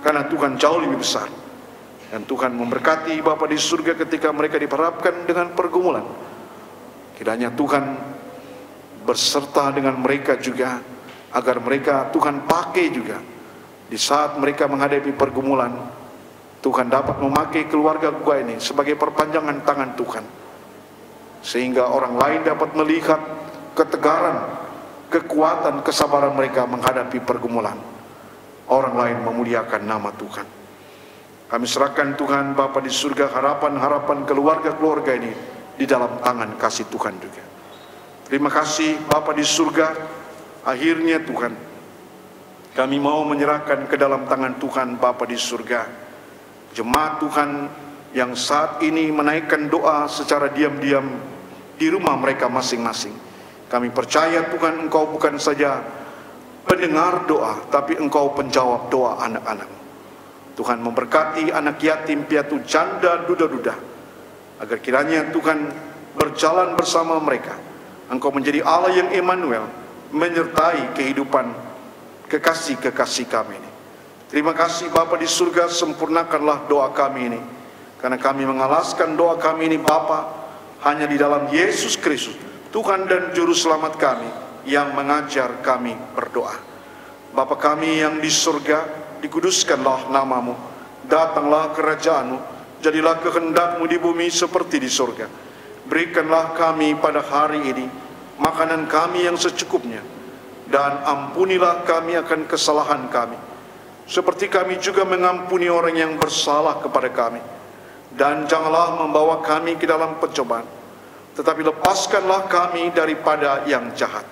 Karena Tuhan jauh lebih besar. Dan Tuhan memberkati Bapa di surga ketika mereka diperhadapkan dengan pergumulan. Kiranya Tuhan berserta dengan mereka juga, agar mereka Tuhan pakai juga di saat mereka menghadapi pergumulan. Tuhan dapat memakai keluarga gua ini sebagai perpanjangan tangan Tuhan, sehingga orang lain dapat melihat ketegaran, kekuatan, kesabaran mereka menghadapi pergumulan. Orang lain memuliakan nama Tuhan. Kami serahkan Tuhan Bapa di surga harapan-harapan keluarga-keluarga ini di dalam tangan kasih Tuhan juga. Terima kasih Bapa di surga. Akhirnya Tuhan, kami mau menyerahkan ke dalam tangan Tuhan Bapa di surga jemaat Tuhan yang saat ini menaikkan doa secara diam-diam di rumah mereka masing-masing. Kami percaya Tuhan, Engkau bukan saja pendengar doa, tapi Engkau penjawab doa anak-anak. Tuhan memberkati anak yatim, piatu, janda, duda-duda, agar kiranya Tuhan berjalan bersama mereka. Engkau menjadi Allah yang Immanuel, menyertai kehidupan kekasih-kekasih kami ini. Terima kasih Bapa di surga, sempurnakanlah doa kami ini. Karena kami mengalaskan doa kami ini Bapa hanya di dalam Yesus Kristus, Tuhan dan Juru Selamat kami, yang mengajar kami berdoa. Bapa kami yang di surga, dikuduskanlah nama-Mu, datanglah kerajaan-Mu, jadilah kehendak-Mu di bumi seperti di surga. Berikanlah kami pada hari ini makanan kami yang secukupnya, dan ampunilah kami akan kesalahan kami, seperti kami juga mengampuni orang yang bersalah kepada kami. Dan janganlah membawa kami ke dalam pencobaan, tetapi lepaskanlah kami daripada yang jahat.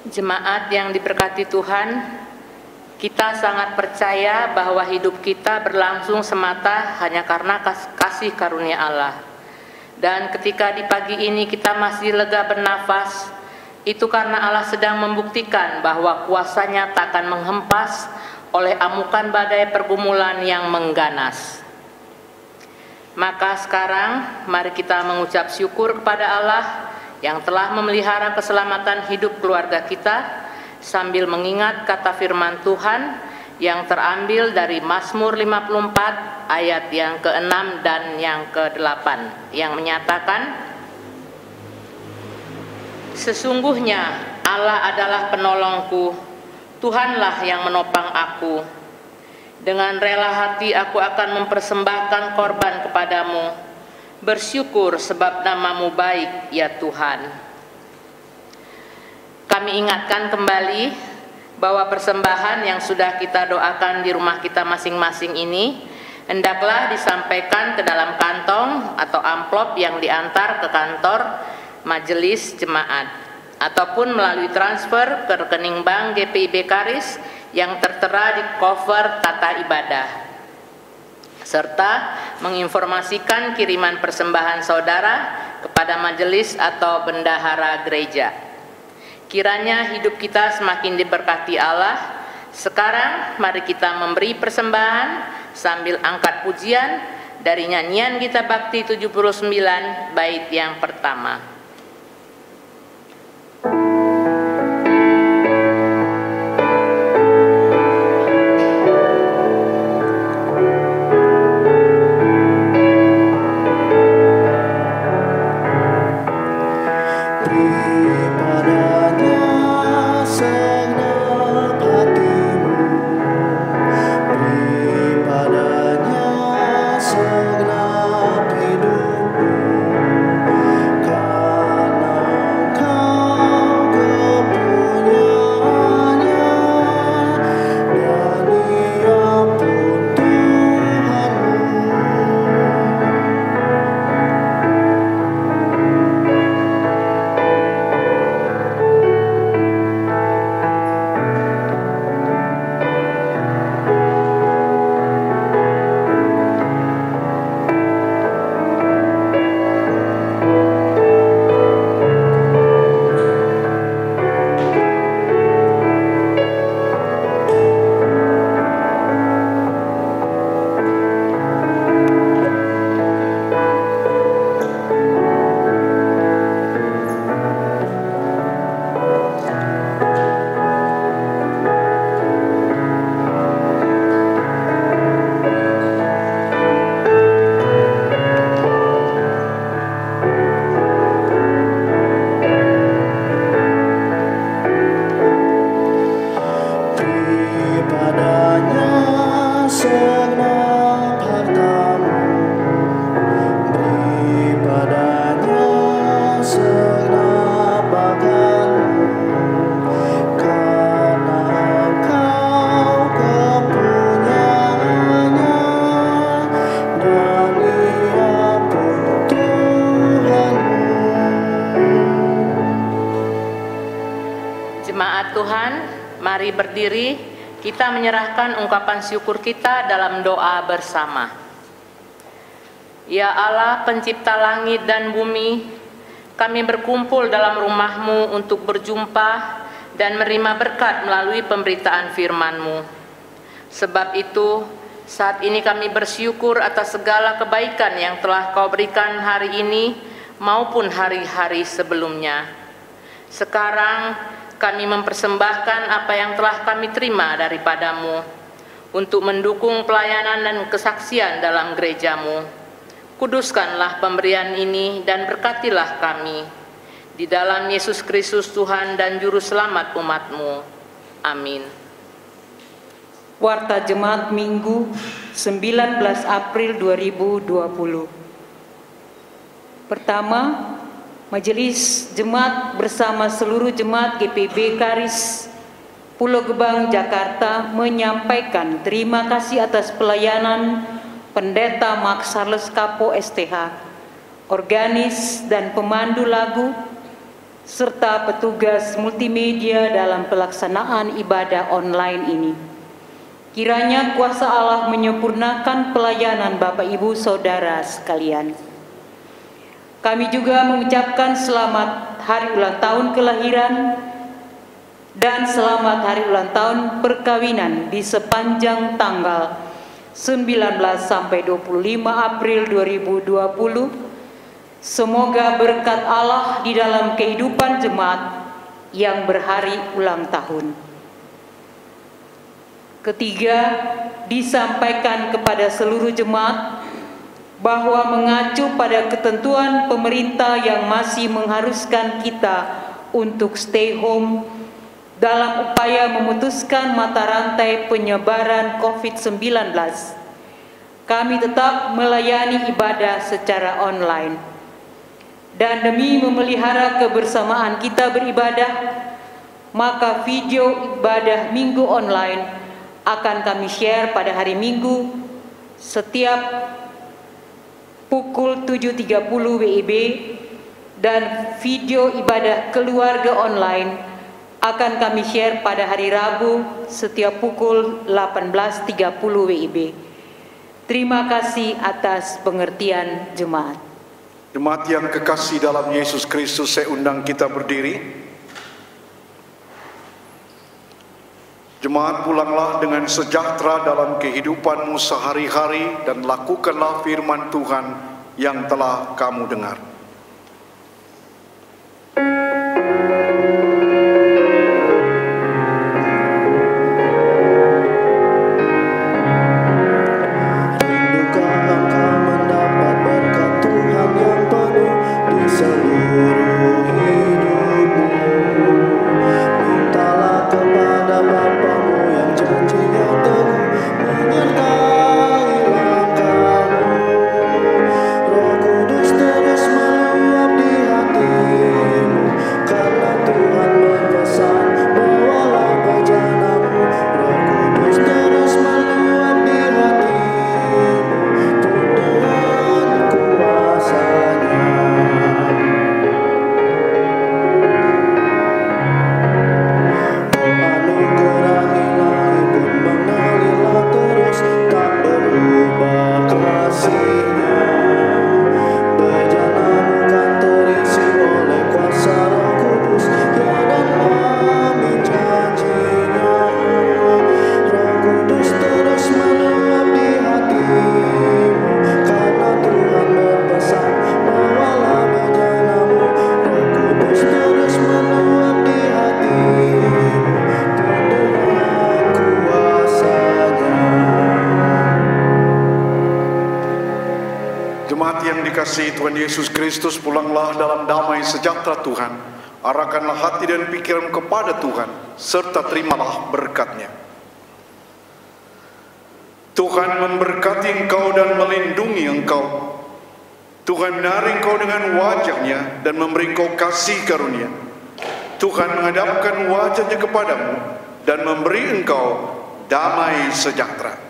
Jemaat yang diberkati Tuhan, kita sangat percaya bahwa hidup kita berlangsung semata hanya karena kasih karunia Allah. Dan ketika di pagi ini kita masih lega bernafas, itu karena Allah sedang membuktikan bahwa kuasa-Nya tak akan menghempas oleh amukan badai pergumulan yang mengganas. Maka sekarang mari kita mengucap syukur kepada Allah yang telah memelihara keselamatan hidup keluarga kita, sambil mengingat kata firman Tuhan yang terambil dari Mazmur 54 ayat yang ke-6 dan yang ke-8 yang menyatakan, sesungguhnya Allah adalah penolongku, Tuhanlah yang menopang aku. Dengan rela hati aku akan mempersembahkan korban kepadamu. Bersyukur sebab nama-Mu baik, ya Tuhan. Kami ingatkan kembali bahwa persembahan yang sudah kita doakan di rumah kita masing-masing ini hendaklah disampaikan ke dalam kantong atau amplop yang diantar ke kantor majelis jemaat ataupun melalui transfer ke rekening bank GPIB Karis yang tertera di cover tata ibadah, serta menginformasikan kiriman persembahan saudara kepada majelis atau bendahara gereja. Kiranya hidup kita semakin diberkati Allah. Sekarang mari kita memberi persembahan sambil angkat pujian dari nyanyian Gita Bakti 79 bait yang pertama. Mari berdiri, kita menyerahkan ungkapan syukur kita dalam doa bersama. Ya Allah, pencipta langit dan bumi, kami berkumpul dalam rumah-Mu untuk berjumpa dan menerima berkat melalui pemberitaan firman-Mu. Sebab itu, Saat ini kami bersyukur atas segala kebaikan yang telah Kau berikan hari ini maupun hari-hari sebelumnya. Sekarang kami mempersembahkan apa yang telah kami terima daripada-Mu untuk mendukung pelayanan dan kesaksian dalam gereja-Mu. Kuduskanlah pemberian ini dan berkatilah kami. Di dalam Yesus Kristus Tuhan dan Juru Selamat umat-Mu. Amin. Warta Jemaat Minggu 19 April 2020. Pertama, Majelis Jemaat bersama seluruh Jemaat GPB Karis Pulau Gebang, Jakarta menyampaikan terima kasih atas pelayanan Pendeta Mark Charles Kapo STH, organis dan pemandu lagu, serta petugas multimedia dalam pelaksanaan ibadah online ini. Kiranya kuasa Allah menyempurnakan pelayanan Bapak Ibu Saudara sekalian. Kami juga mengucapkan selamat hari ulang tahun kelahiran dan selamat hari ulang tahun perkawinan di sepanjang tanggal 19 sampai 25 April 2020. Semoga berkat Allah di dalam kehidupan jemaat yang berhari ulang tahun. Ketiga, disampaikan kepada seluruh jemaat bahwa mengacu pada ketentuan pemerintah yang masih mengharuskan kita untuk stay home dalam upaya memutuskan mata rantai penyebaran COVID-19, kami tetap melayani ibadah secara online. Dan demi memelihara kebersamaan kita beribadah, maka video ibadah minggu online akan kami share pada hari Minggu setiap pukul 7.30 WIB, dan video ibadah keluarga online akan kami share pada hari Rabu setiap pukul 18.30 WIB. Terima kasih atas pengertian jemaat. Jemaat yang kekasih dalam Yesus Kristus, saya undang kita berdiri. Jemaat, pulanglah dengan sejahtera dalam kehidupanmu sehari-hari dan lakukanlah firman Tuhan yang telah kamu dengar. Tuhan Yesus Kristus, pulanglah dalam damai sejahtera Tuhan. Arahkanlah hati dan pikiran kepada Tuhan, serta terimalah berkat-Nya. Tuhan memberkati engkau dan melindungi engkau. Tuhan menarik engkau dengan wajah-Nya dan memberi engkau kasih karunia. Tuhan menghadapkan wajah-Nya kepadamu dan memberi engkau damai sejahtera.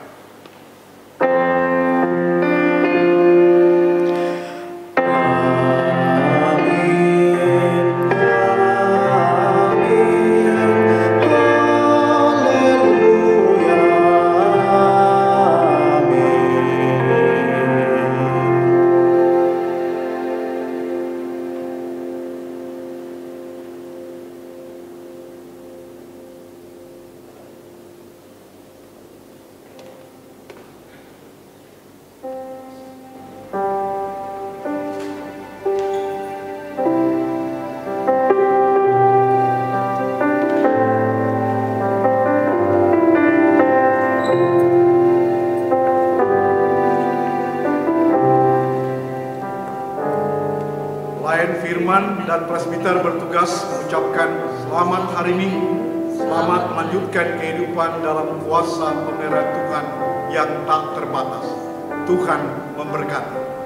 firman dan presbiter bertugas mengucapkan selamat hari Minggu, selamat melanjutkan kehidupan dalam kuasa pemeliharaan Tuhan yang tak terbatas. Tuhan memberkati.